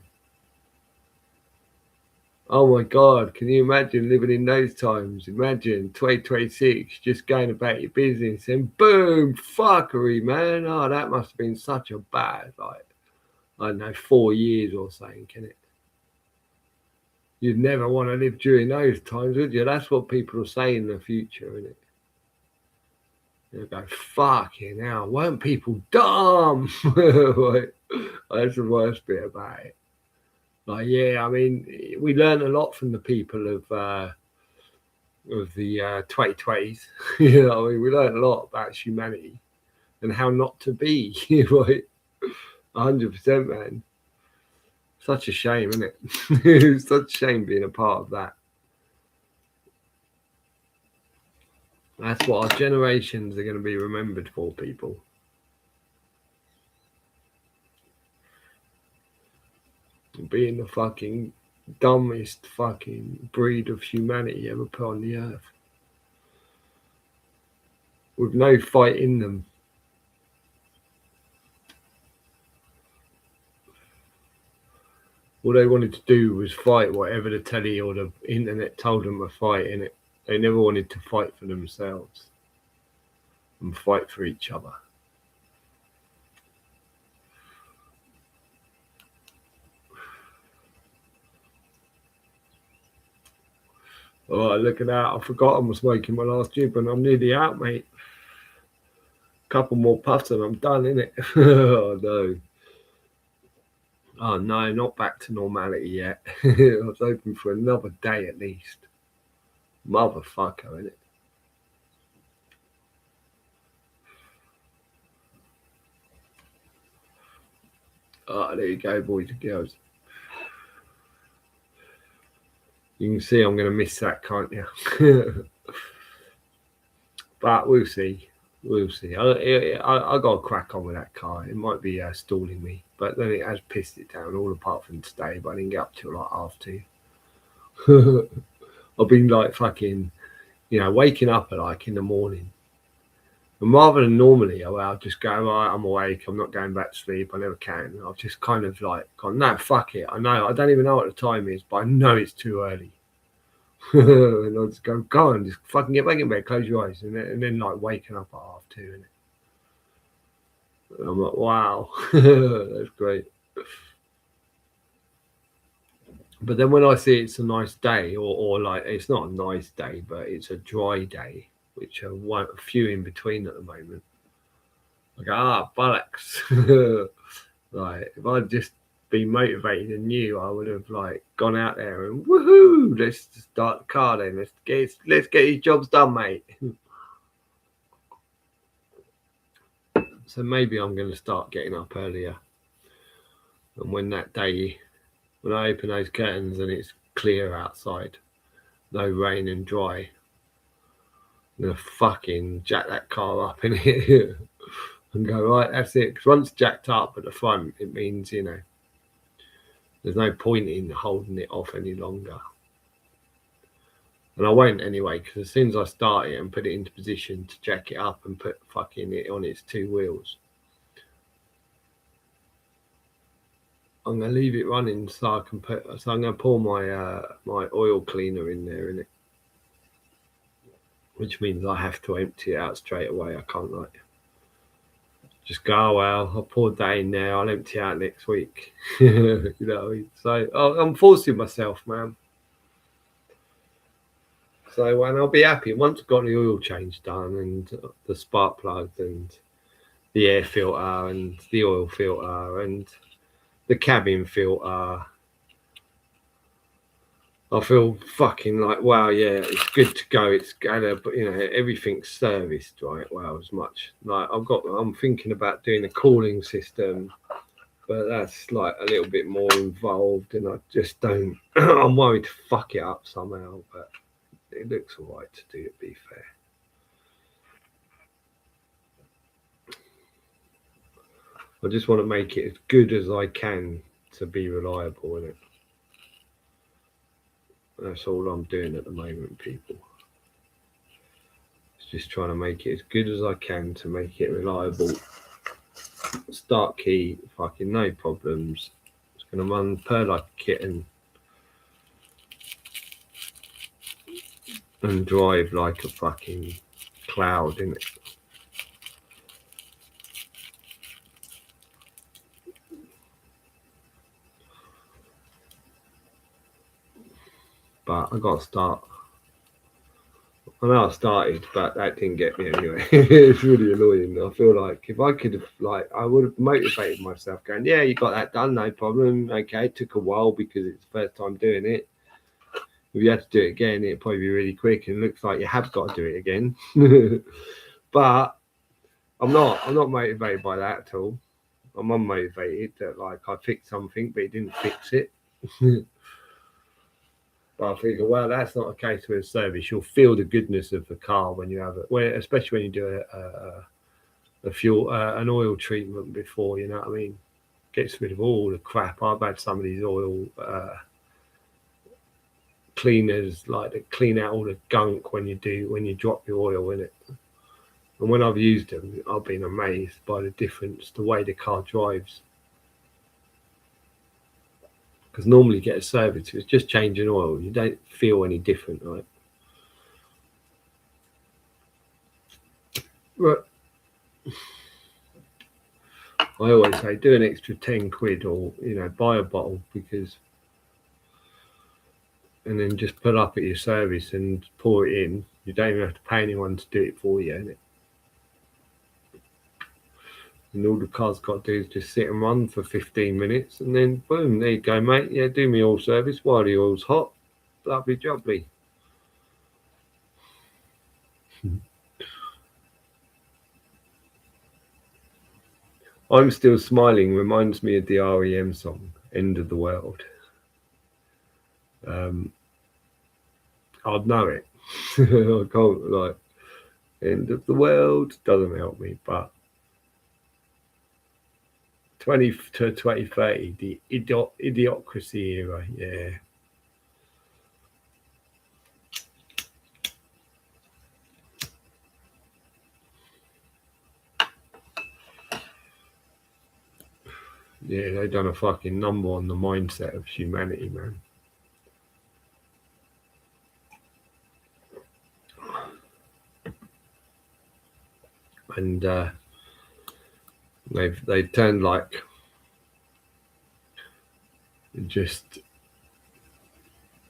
oh my God, can you imagine living in those times? Imagine 2026, just going about your business and boom, fuckery, man. Oh, that must have been such a bad, like, I don't know, 4 years or something, can it? You'd never want to live during those times, would you? That's what people will say in the future, isn't it? They'll go, fucking hell, weren't people dumb? Like, that's the worst bit about it. Like, yeah, I mean, we learned a lot from the people of the 2020s. You know, I mean, we learned a lot about humanity and how not to be. Right, 100%, man. Such a shame, isn't it? It's such a shame being a part of that. That's what our generations are going to be remembered for, people. Being the fucking dumbest fucking breed of humanity ever put on the earth. With no fight in them. All they wanted to do was fight whatever the telly or the internet told them to fight in it. They never wanted to fight for themselves and fight for each other. Oh, look at that. I forgot I was smoking my last jib and I'm nearly out, mate. Couple more puffs and I'm done, innit? Oh, no. Oh, no, not back to normality yet. I was hoping for another day at least. Motherfucker, innit? Oh, there you go, boys and girls. You can see I'm going to miss that, can't you? But we'll see. We'll see. I got to crack on with that car. It might be stalling me, but then it has pissed it down, all apart from today. But I didn't get up till like 2:30. I've been like fucking, waking up at like in the morning. And rather than normally, I'll just go, right, I'm awake, I'm not going back to sleep, I never can. I've just kind of like gone, no, fuck it. I know, I don't even know what the time is, but I know it's too early. And I'll just go on, just fucking get back in bed, close your eyes. And then like waking up at 2:30. And I'm like, wow, that's great. But then when I see it's a nice day, or like it's not a nice day, but it's a dry day, which are a few in between at the moment. I go, bollocks. Like if I'd just been motivated and knew, I would have like gone out there and woohoo, let's start the car then. Let's get these jobs done, mate. So maybe I'm going to start getting up earlier. And when I open those curtains and it's clear outside, no rain and dry, I'm going to fucking jack that car up in it and go, right, that's it. Because once jacked up at the front, it means, there's no point in holding it off any longer. And I won't anyway, because as soon as I start it and put it into position to jack it up and put fucking it on its two wheels, I'm gonna leave it running so I'm gonna pour my oil cleaner in there, innit? Which means I have to empty it out straight away. I can't like just go, oh, well, I poured that in there, I'll empty out next week. You know what I mean? So I'm forcing myself, man. So and I'll be happy once I've got the oil change done and the spark plugs and the air filter and the oil filter and the cabin filter. I feel fucking like, wow, yeah, it's good to go. It's gonna, but everything's serviced, right? Well, as much like I'm thinking about doing a cooling system, but that's like a little bit more involved, and I just don't. I'm worried to fuck it up somehow, but it looks alright to do. To be fair, I just want to make it as good as I can to be reliable in it. That's all I'm doing at the moment, people. It's just trying to make it as good as I can to make it reliable. Start key, fucking no problems. It's going to run per like a kitten and drive like a fucking cloud, innit? But I got to start. I know I started, but that didn't get me anywhere. It's really annoying. I feel like if I could have, I would have motivated myself going, yeah, you got that done, no problem. Okay, it took a while because it's the first time doing it. If you had to do it again, it'd probably be really quick, and it looks like you have got to do it again. But I'm not motivated by that at all. I'm unmotivated that I fixed something, but it didn't fix it. But I figure, well, that's not a case with a service. You'll feel the goodness of the car when you have it, especially when you do a fuel, an oil treatment before. You know what I mean? Gets rid of all the crap. I've had some of these oil cleaners that clean out all the gunk when you drop your oil in it. And when I've used them, I've been amazed by the difference, the way the car drives. Because normally you get a service, if it's just changing oil, you don't feel any different, right? But I always say do an extra 10 quid, or buy a bottle, and then just put up at your service and pour it in. You don't even have to pay anyone to do it for you, innit? And all the car's got to do is just sit and run for 15 minutes, and then boom, there you go, mate. Yeah, do me oil service while the oil's hot. Lovely jubbly. I'm Still Smiling reminds me of the REM song, End of the World. I'd know it. I can't, like, End of the World doesn't help me, but 20 to 2030, the idiocracy era, yeah. Yeah, they've done a fucking number on the mindset of humanity, man. And they've turned, like, just,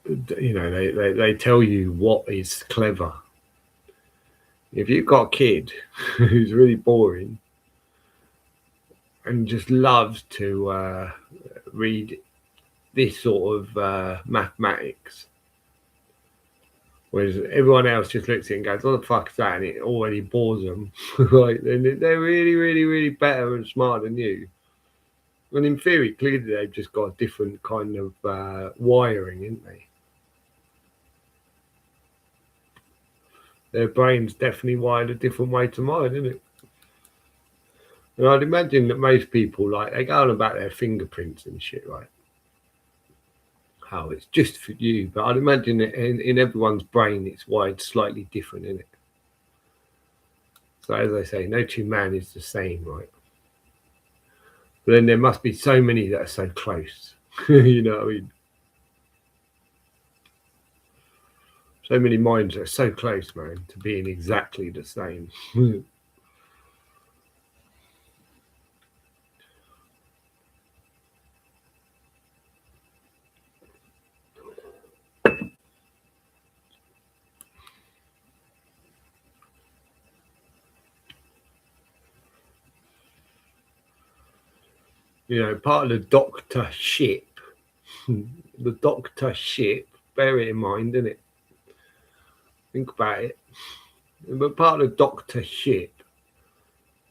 they tell you what is clever. If you've got a kid who's really boring and just loves to read this sort of mathematics, whereas everyone else just looks at it and goes, what the fuck is that? And it already bores them. Right? Then they're really, really, really better and smarter than you. And in theory, clearly they've just got a different kind of wiring, isn't they? Their brain's definitely wired a different way to mine, isn't it? And I'd imagine that most people, like, they go on about their fingerprints and shit, right? How it's just for you. But I'd imagine that in everyone's brain, it's wired slightly different, isn't it? So as I say, no two man is the same, right? But then there must be so many that are so close. You know what I mean? So many minds are so close, man, to being exactly the same. Part of the doctorship, bear it in mind, innit? Think about it. But part of the doctorship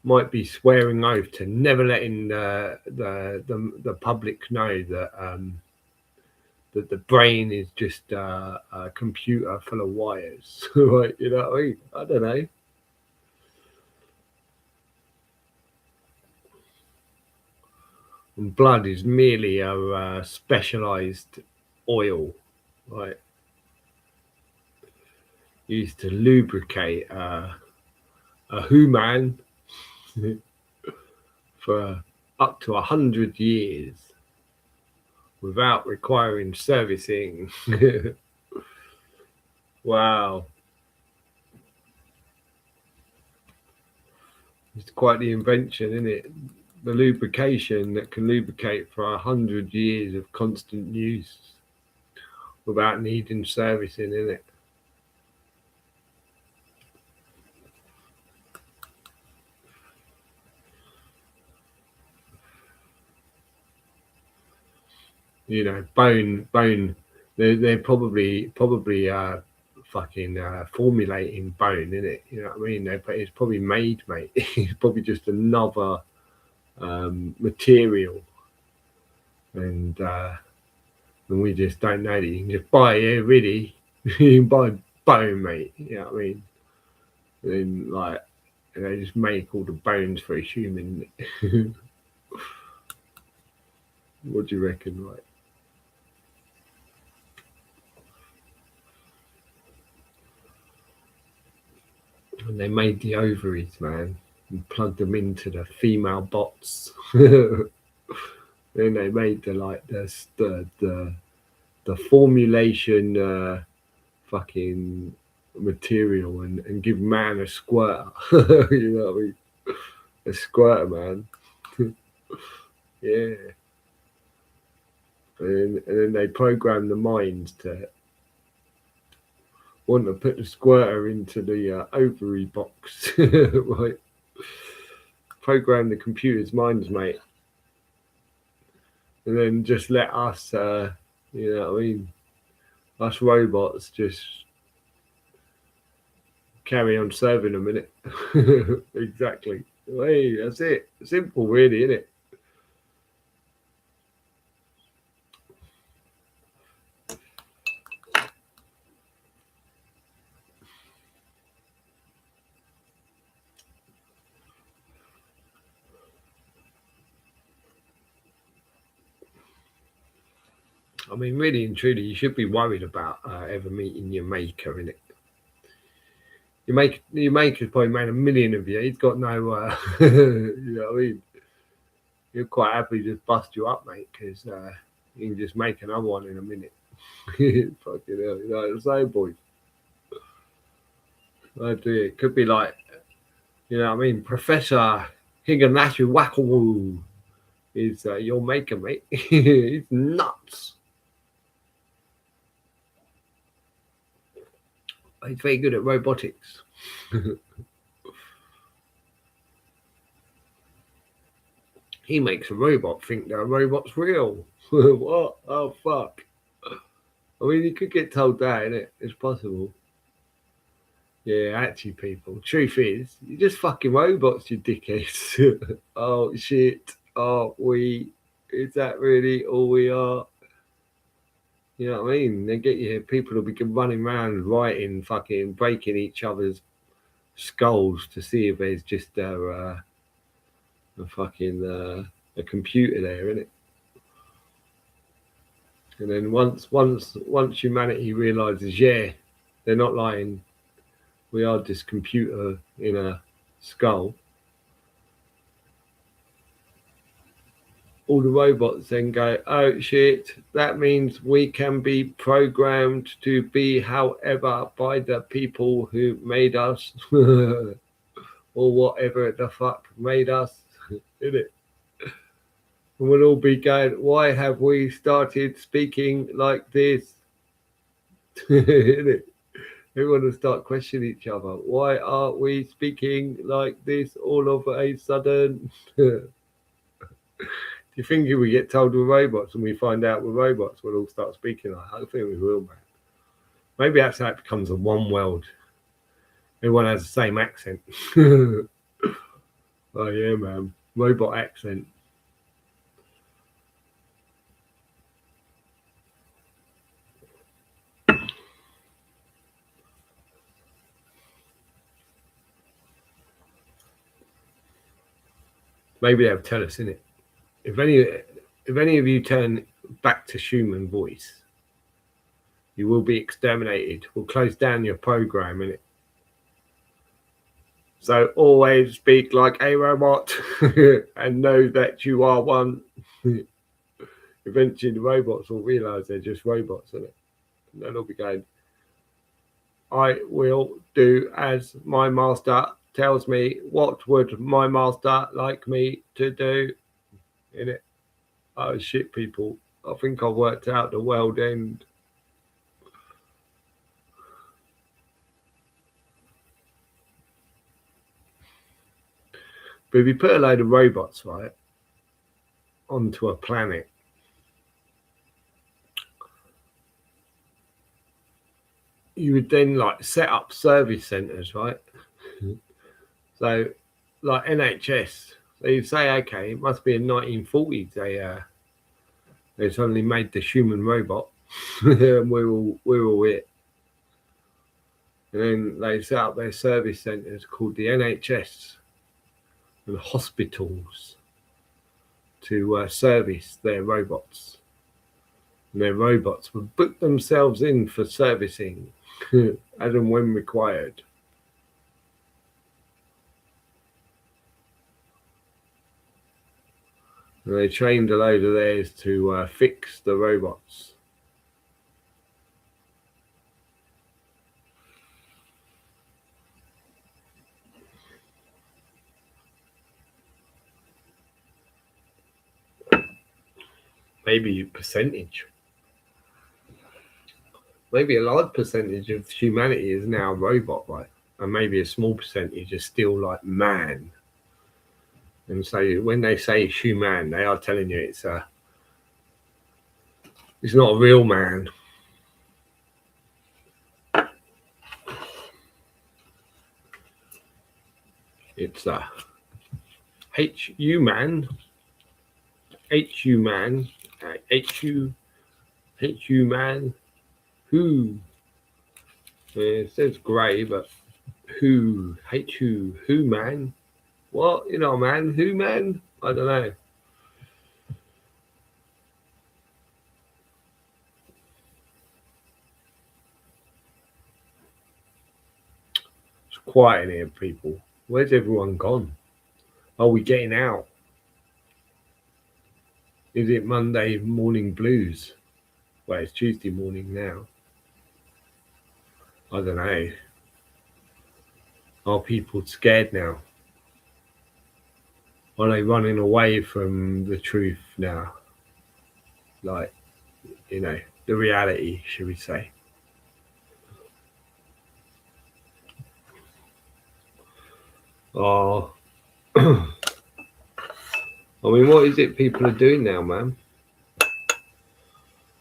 might be swearing oath to never letting the public know that that the brain is just a computer full of wires. Right? You know what I mean? I don't know. And blood is merely a specialized oil, right? Used to lubricate a human for up to 100 years without requiring servicing. Wow. It's quite the invention, isn't it? The lubrication that can lubricate for 100 years of constant use without needing servicing, isn't it? Bone. They're probably fucking formulating bone, in it. You know what I mean? It's probably made, mate. It's probably just another material, and we just don't know that. You can just buy it, really. You can buy bone, mate. You know what I mean? And then, like, they just make all the bones for a human. What do you reckon, right? And they made the ovaries, man, and plugged them into the female bots. Then they made the formulation fucking material and give man a squirter. You know what I mean? A squirter, man. Yeah. And then they program the minds to want to put the squirter into the ovary box, right? Program the computer's minds, mate. And then just let us, you know what I mean? Us robots just carry on serving them, innit? Exactly. Hey, that's it. Simple, really, isn't it? I mean, really and truly, you should be worried about ever meeting your maker, innit? Your maker's probably made a million of you. He's got no, you know what I mean? You're quite happy to just bust you up, mate, because you can just make another one in a minute. Fucking hell, you know what I'm saying, boys? I do. It could be like, you know what I mean? Professor Higanashi Wakawu is your maker, mate. He's nuts. He's very good at robotics. He makes a robot think that a robot's real. What? Oh, fuck. I mean, you could get told that, innit? It's possible. Yeah, actually, people. Truth is, you're just fucking robots, you dickheads. Oh, shit. Oh, is that really all we are? You know what I mean? They get you, people will be running around writing, fucking breaking each other's skulls to see if there's just a fucking a computer there, isn't it? And then once humanity realizes, yeah, they're not lying, we are this computer in a skull. All the robots then go, oh shit, that means we can be programmed to be however by the people who made us, or whatever the fuck made us, isn't it? And we'll all be going, why have we started speaking like this? Isn't it? Everyone will start questioning each other. Why are we speaking like this all of a sudden? Do you think if we get told we're robots and we find out we're robots, we'll all start speaking like that? I think we will, man. Maybe that's how it becomes a one world. Everyone has the same accent. Oh, yeah, man. Robot accent. Maybe they'll tell us, innit? If any of you turn back to human voice, you will be exterminated. We'll close down your program, innit? So always speak like a robot and know that you are one. Eventually, the robots will realize they're just robots, isn't it? And they'll be going, I will do as my master tells me. What would my master like me to do? In it. Oh shit, people. I think I worked out the world end. But if you put a load of robots, right, onto a planet, you would then like set up service centers, right? So, like NHS, so you say, okay, it must be in 1940s they suddenly made the human robot, and we're all it. And then they set up their service centers called the NHS and hospitals to service their robots. And their robots would book themselves in for servicing as and when required. And they trained a load of theirs to fix the robots. Maybe percentage. Maybe a large percentage of humanity is now robot, right? And maybe a small percentage is still like man. And so when they say human, they are telling you it's not a real man. It's HU man, HU man, HU man, who. It says grey, but who, who man? What, man? Who man? I don't know. It's quiet in here, people. Where's everyone gone? Are we getting out? Is it Monday morning blues? Well, it's Tuesday morning now. I don't know. Are people scared now? Are they running away from the truth now? Like, the reality, should we say? Oh, I mean, what is it people are doing now, man?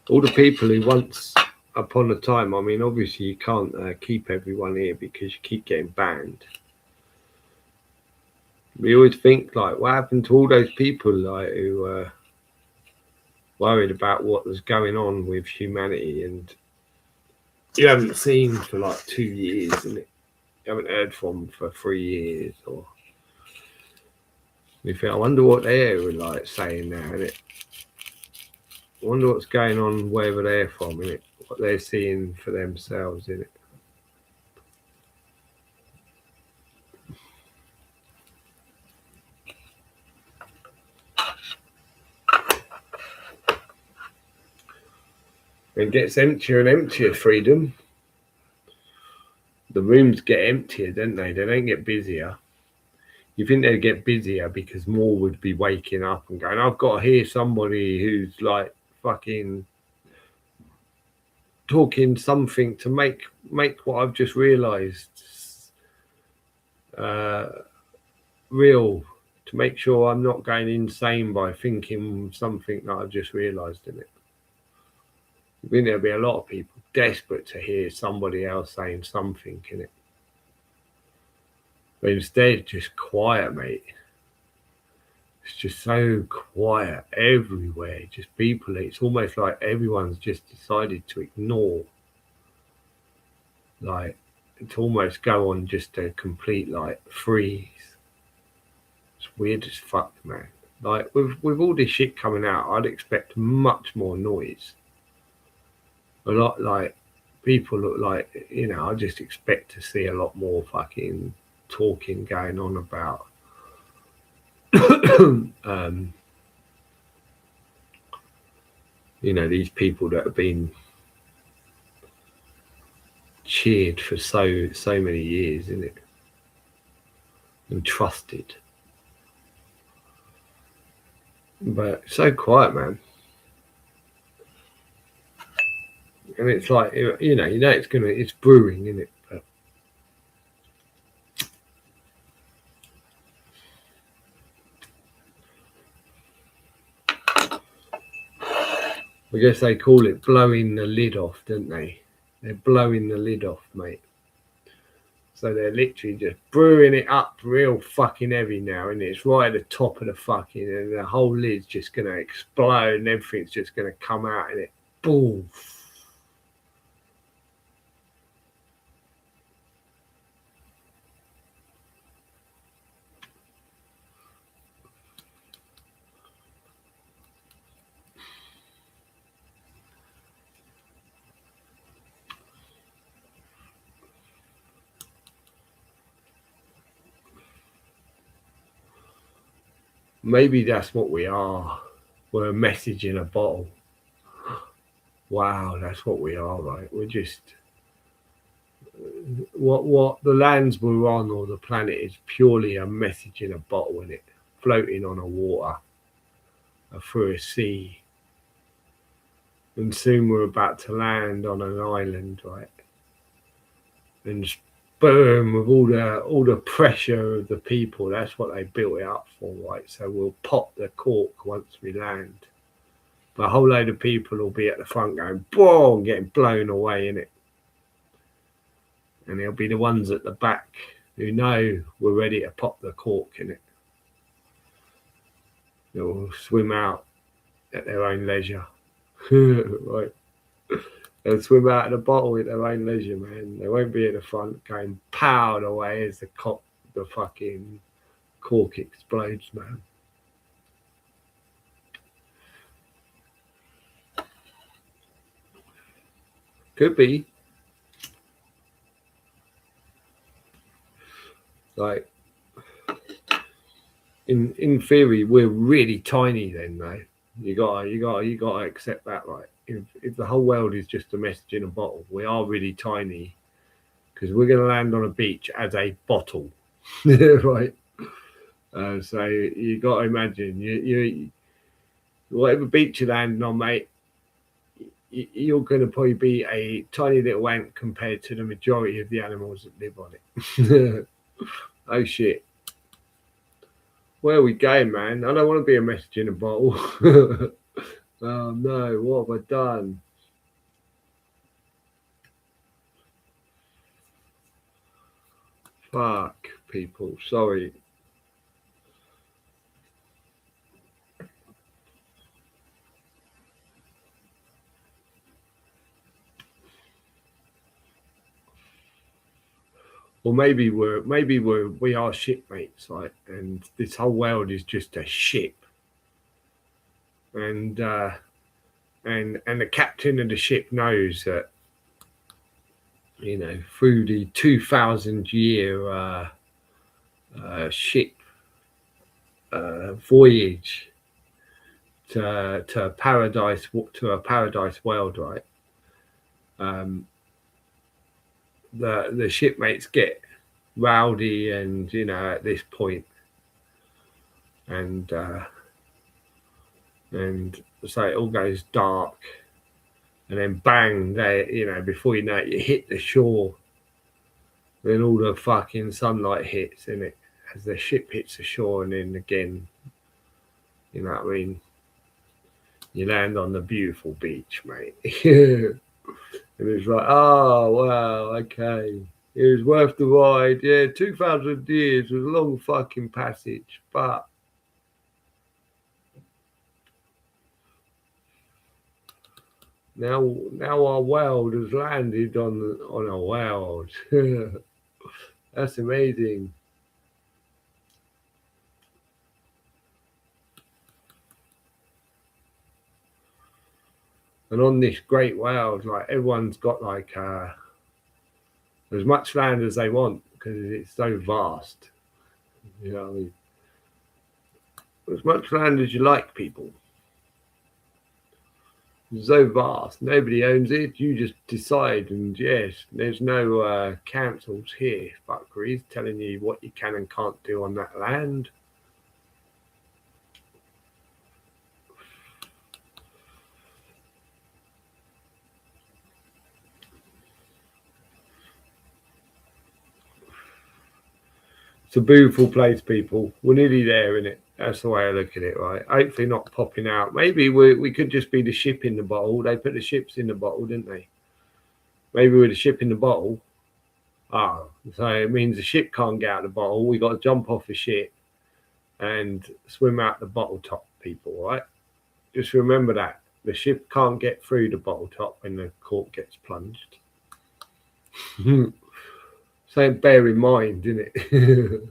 All the people who once upon a time, I mean, obviously you can't keep everyone here because you keep getting banned. We always think, like, what happened to all those people, like, who were worried about what was going on with humanity, and you haven't seen for like 2 years, and you haven't heard from for 3 years, or you think, I wonder what they were like saying now, innit? I wonder what's going on wherever they're from, innit? What they're seeing for themselves, innit? It gets emptier and emptier, freedom. The rooms get emptier, don't they? They don't get busier. You think they'd get busier because more would be waking up and going, I've got to hear somebody who's like fucking talking something to make what I've just realised real, to make sure I'm not going insane by thinking something that I've just realised in it. I think there'll be a lot of people desperate to hear somebody else saying something in it. But instead, just quiet, mate. It's just so quiet everywhere. Just people. It's almost like everyone's just decided to ignore. Like, to almost go on just a complete, like, freeze. It's weird as fuck, man. Like, with all this shit coming out, I'd expect much more noise. A lot, like, people look like, I just expect to see a lot more fucking talking going on about these people that have been cheered for so many years, isn't it? And trusted. But so quiet, man. And it's like, it's brewing, isn't it? But I guess they call it blowing the lid off, don't they? They're blowing the lid off, mate. So they're literally just brewing it up real fucking heavy now, and it's right at the top of the fucking, and the whole lid's just going to explode, and everything's just going to come out in it. Boom. Maybe that's what we are. We're a message in a bottle. Wow, that's what we are, right? We're just what the lands we're on or the planet is purely a message in a bottle, in it, floating on a water, through a sea, and soon we're about to land on an island, right? And just boom, with all the pressure of the people, that's what they built it up for, right? So we'll pop the cork once we land. But a whole load of people will be at the front going boom, getting blown away in it. And it'll be the ones at the back who know we're ready to pop the cork in it. They'll swim out at their own leisure. Right. They'll swim out of the bottle at their own leisure, man. They won't be at the front going powered away as the fucking cork explodes, man. Could be. Like, in theory, we're really tiny then, though. You gotta accept that, right? If the whole world is just a message in a bottle, we are really tiny because we're gonna land on a beach as a bottle, right? So you gotta imagine you whatever beach you're landing on, mate, you're going to probably be a tiny little ant compared to the majority of the animals that live on it. Oh shit. Where are we going, man? I don't want to be a message in a bottle. Oh no, what have I done? Fuck, people, sorry. Or maybe we are shipmates, right? And this whole world is just a ship. And the captain of the ship knows that, you know, through the 2,000-year ship voyage to a paradise world, right? The shipmates get rowdy, and you know, at this point, and so it all goes dark, and then bang, before you know it, you hit the shore. Then all the fucking sunlight hits in it as the ship hits the shore, and then again, you know what I mean? You land on the beautiful beach, mate. And it's like, oh wow, okay. It was worth the ride. Yeah, 2,000 years was a long fucking passage, but now our world has landed on a world. That's amazing. And on this great world, like, everyone's got like as much land as they want because it's so vast. You know what I mean? As much land as you like, people. It's so vast, nobody owns it. You just decide, and yes, there's no councils here, fuckeries, telling you what you can and can't do on that land. It's a beautiful place, people. We're nearly there, innit? That's the way I look at it, right? Hopefully not popping out. Maybe we could just be the ship in the bottle. They put the ships in the bottle, didn't they? Maybe we're the ship in the bottle. Oh, so it means the ship can't get out of the bottle. We got to jump off the ship and swim out the bottle top, people, right? Just remember that. The ship can't get through the bottle top when the cork gets plunged. So bear in mind, innit?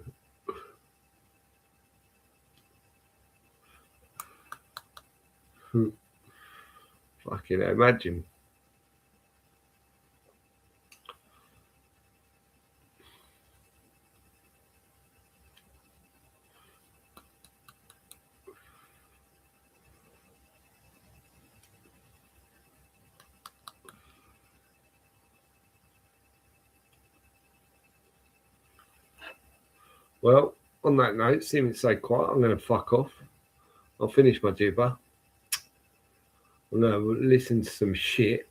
Fucking imagine. Well, on that note, seeming so quiet, I'm going to fuck off. I'll finish my jibber. I'm going to listen to some shit,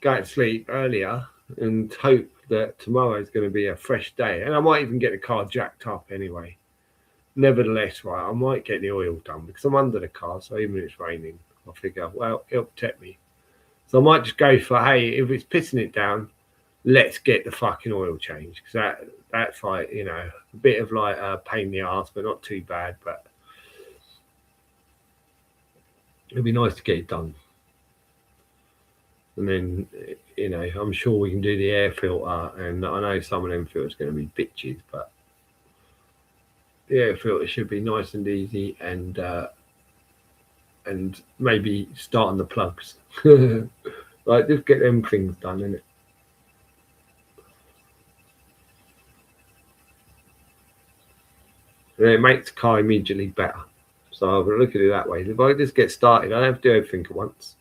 go to sleep earlier, and hope that tomorrow is going to be a fresh day. And I might even get the car jacked up anyway. Nevertheless, right, I might get the oil done because I'm under the car, so even if it's raining, I figure, well, it'll protect me. So I might just go for, hey, if it's pissing it down, let's get the fucking oil changed, because that's like, you know, a bit of like a pain in the ass, but not too bad. But it'd be nice to get it done. And then, you know, I'm sure we can do the air filter, and I know some of them filters going to be bitches, but the air filter should be nice and easy, and maybe start on the plugs. Like, just get them things done, innit? And it makes the car immediately better. So I'll look at it that way. If I just get started, I don't have to do everything at once.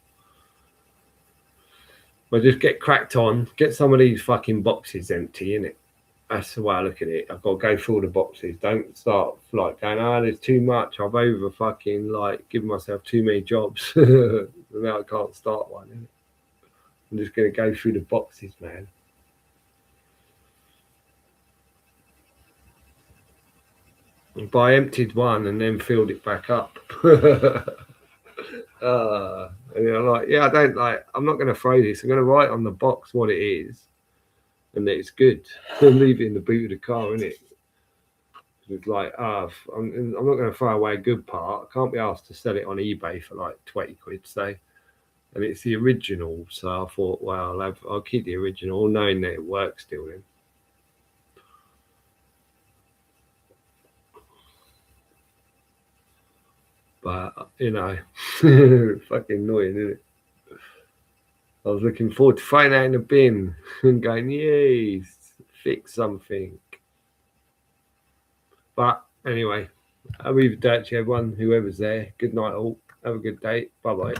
I just get cracked on, get some of these fucking boxes empty, innit? That's the way I look at it. I've got to go through all the boxes. Don't start like going, oh, there's too much. I've over fucking like given myself too many jobs. Now I can't start one, innit? I'm just going to go through the boxes, man. But I emptied one and then filled it back up. And you're like, yeah, I'm not going to throw this. I'm going to write on the box what it is, and that it's good. And leave it in the boot of the car, innit? It's like, I'm not going to throw away a good part. I can't be asked to sell it on eBay for like 20 quid, say. And it's the original, so I thought, well, I'll keep the original, knowing that it works still then. But, you know, fucking annoying, isn't it? I was looking forward to throwing that in the bin and going, yay, fix something. But anyway, I'll leave it to everyone, whoever's there. Good night all. Have a good day. Bye-bye.